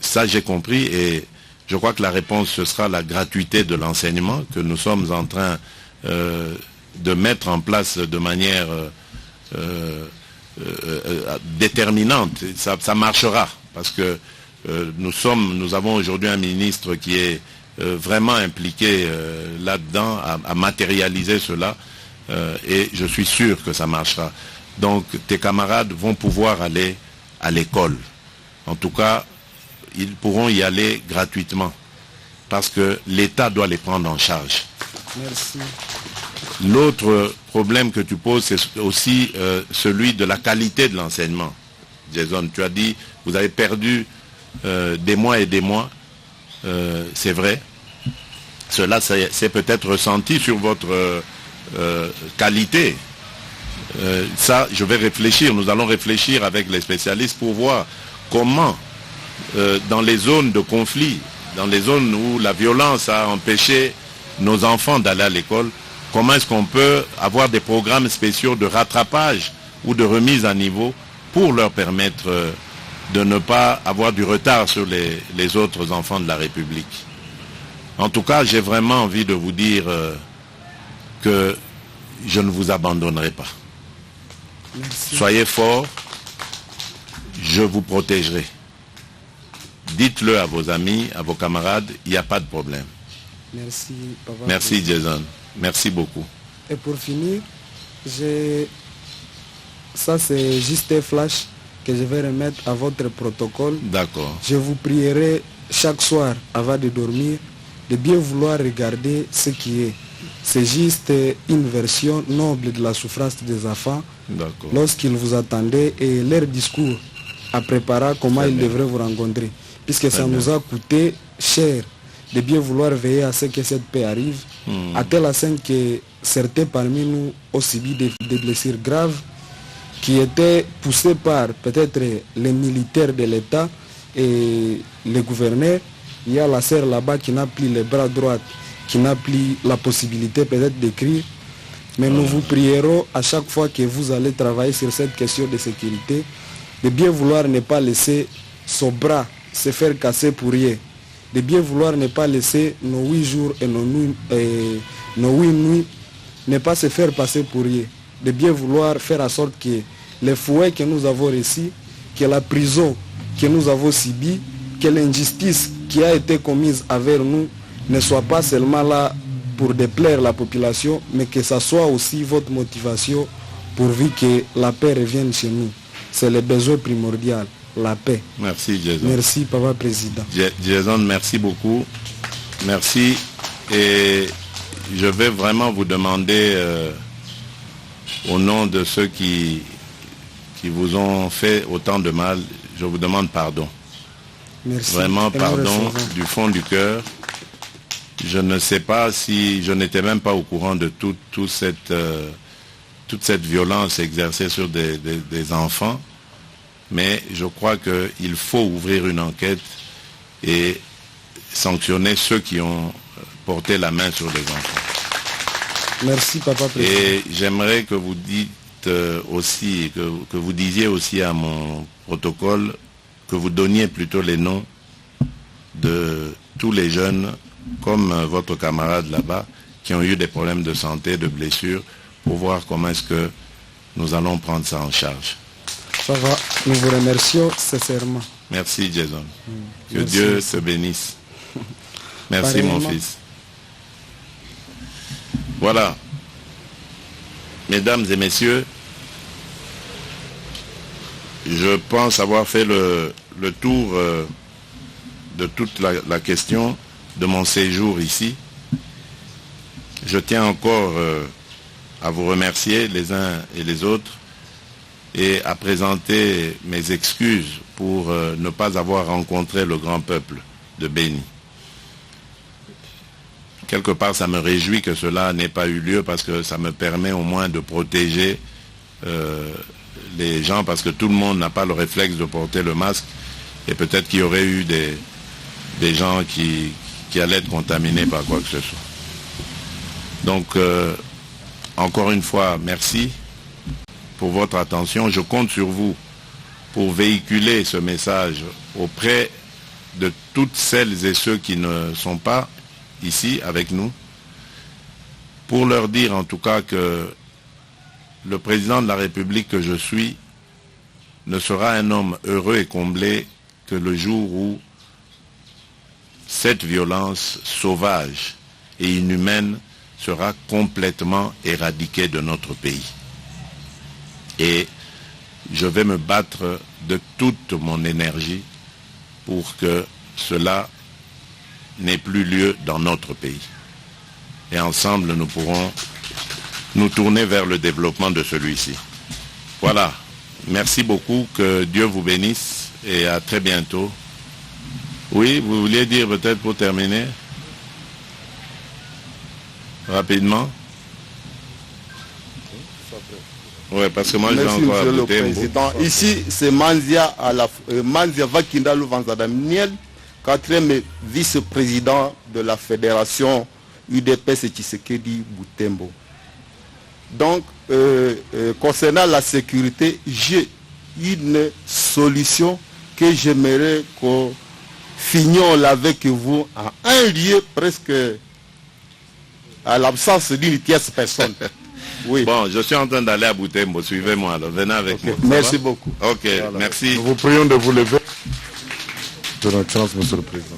ça j'ai compris et je crois que la réponse ce sera la gratuité de l'enseignement que nous sommes en train de mettre en place de manière déterminante. Ça marchera parce que nous avons aujourd'hui un ministre qui est vraiment impliqué là-dedans à matérialiser cela et je suis sûr que ça marchera. Donc tes camarades vont pouvoir aller à l'école. En tout cas, ils pourront y aller gratuitement parce que l'État doit les prendre en charge. Merci. L'autre problème que tu poses, c'est aussi celui de la qualité de l'enseignement. Jason, tu as dit, vous avez perdu des mois et des mois. C'est vrai. Cela c'est peut-être ressenti sur votre qualité. Ça, je vais réfléchir. Nous allons réfléchir avec les spécialistes pour voir comment, dans les zones de conflit, dans les zones où la violence a empêché nos enfants d'aller à l'école, comment est-ce qu'on peut avoir des programmes spéciaux de rattrapage ou de remise à niveau pour leur permettre de ne pas avoir du retard sur les autres enfants de la République. En tout cas, j'ai vraiment envie de vous dire que je ne vous abandonnerai pas. Merci. Soyez forts, je vous protégerai. Dites-le à vos amis, à vos camarades, il n'y a pas de problème. Merci, papa. Merci, Jason. Merci beaucoup. Et pour finir, ça c'est juste un flash que je vais remettre à votre protocole. D'accord. Je vous prierai chaque soir avant de dormir de bien vouloir regarder ce qui est. C'est juste une version noble de la souffrance des enfants lorsqu'ils vous attendaient et leur discours à préparer comment ils devraient vous rencontrer. Puisque ça nous a coûté cher de bien vouloir veiller à ce que cette paix arrive, à tel point que certains parmi nous ont subi des blessures graves qui étaient poussées par peut-être les militaires de l'État et les gouverneurs. Il y a la sœur là-bas qui n'a plus les bras droits, qui n'a plus la possibilité peut-être d'écrire. Mais nous vous prierons à chaque fois que vous allez travailler sur cette question de sécurité, de bien vouloir ne pas laisser son bras se faire casser pour rien, de bien vouloir ne pas laisser nos 8 jours et nos 8 nuits ne pas se faire passer pour rien, de bien vouloir faire en sorte que les fouets que nous avons reçus, que la prison que nous avons subie, que l'injustice qui a été commise envers nous ne soit pas seulement là pour déplaire la population, mais que ça soit aussi votre motivation pourvu que la paix revienne chez nous. C'est le besoin primordial. la paix. Merci Jason. Merci Papa Président. Jason, merci beaucoup. Merci. Et je vais vraiment vous demander, au nom de ceux qui vous ont fait autant de mal, je vous demande pardon. Merci. Vraiment pardon du fond du cœur. Je ne sais pas si je n'étais même pas au courant de toute cette violence exercée sur des enfants. Mais je crois qu'il faut ouvrir une enquête et sanctionner ceux qui ont porté la main sur les enfants. Merci Papa Président. Et j'aimerais que vous dites aussi, que vous disiez aussi à mon protocole, que vous donniez plutôt les noms de tous les jeunes, comme votre camarade là-bas, qui ont eu des problèmes de santé, de blessures, pour voir comment est-ce que nous allons prendre ça en charge. Ça va, nous vous remercions sincèrement. Merci Jason. Que Merci. Dieu te bénisse. Merci mon fils. Voilà. Mesdames et messieurs, je pense avoir fait le tour de toute la question de mon séjour ici. Je tiens encore à vous remercier les uns et les autres et à présenter mes excuses pour ne pas avoir rencontré le grand peuple de Béni. Quelque part, ça me réjouit que cela n'ait pas eu lieu parce que ça me permet au moins de protéger les gens, parce que tout le monde n'a pas le réflexe de porter le masque et peut-être qu'il y aurait eu des gens qui allaient être contaminés par quoi que ce soit. Donc, encore une fois, merci pour votre attention. Je compte sur vous pour véhiculer ce message auprès de toutes celles et ceux qui ne sont pas ici avec nous, pour leur dire en tout cas que le président de la République que je suis ne sera un homme heureux et comblé que le jour où cette violence sauvage et inhumaine sera complètement éradiquée de notre pays. Et je vais me battre de toute mon énergie pour que cela n'ait plus lieu dans notre pays. Et ensemble, nous pourrons nous tourner vers le développement de celui-ci. Voilà. Merci beaucoup. Que Dieu vous bénisse et à très bientôt. Oui, vous vouliez dire peut-être pour terminer? Rapidement. Oui, parce que moi, je vais encore Monsieur le ajouter Président. Ici, c'est Manzia Vakinda Louvanzadamiel, 4e vice-président de la fédération UDPS Tshisekedi Boutembo. Donc, concernant la sécurité, j'ai une solution que j'aimerais qu'on fignole avec vous en un lieu presque à l'absence d'une tierce personne. Oui. Bon, je suis en train d'aller à Boutembo, suivez-moi, alors venez avec moi. Merci beaucoup. Ok, voilà. Merci. Nous vous prions de vous lever. Son Excellence, Monsieur le Président.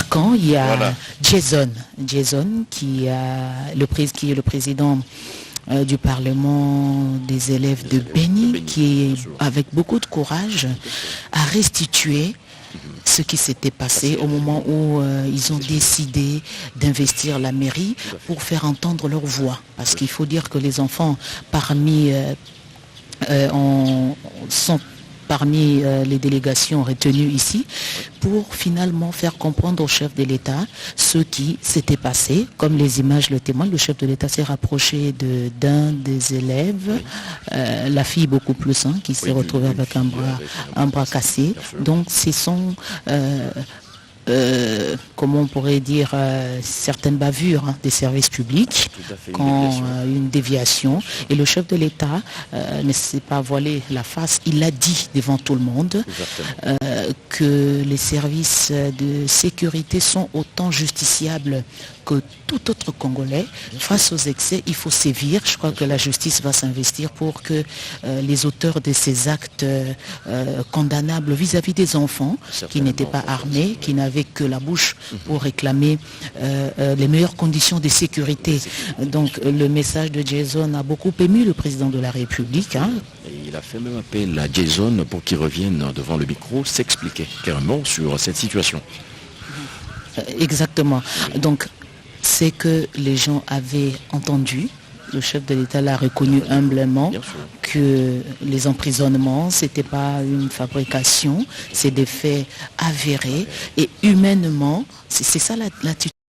Quand il y a Voilà. Jason qui est le président du Parlement des élèves de Béni, qui, avec beaucoup de courage, a restitué ce qui s'était passé au moment où ils ont décidé d'investir la mairie pour faire entendre leur voix. Parce qu'il faut dire que les enfants sont parmi les délégations retenues ici pour finalement faire comprendre au chef de l'État ce qui s'était passé. Comme les images le témoignent, le chef de l'État s'est rapproché d'un des élèves, la fille beaucoup plus, qui s'est retrouvée avec un bras cassé. Donc ce sont comment on pourrait dire, certaines bavures des services publics, quand une déviation. Et le chef de l'État ne s'est pas voilé la face, il a dit devant tout le monde que les services de sécurité sont autant justiciables que tout autre Congolais, face aux excès, il faut sévir. Je crois que la justice va s'investir pour que les auteurs de ces actes condamnables vis-à-vis des enfants qui n'étaient pas armés, qui n'avaient que la bouche pour réclamer les meilleures conditions de sécurité. Donc le message de Jason a beaucoup ému le président de la République. Et il a fait même appel à Jason pour qu'il revienne devant le micro, s'expliquer carrément sur cette situation. Exactement. Donc c'est que les gens avaient entendu. Le chef de l'État l'a reconnu humblement que les emprisonnements, ce n'était pas une fabrication, c'est des faits avérés. Et humainement, c'est ça l'attitude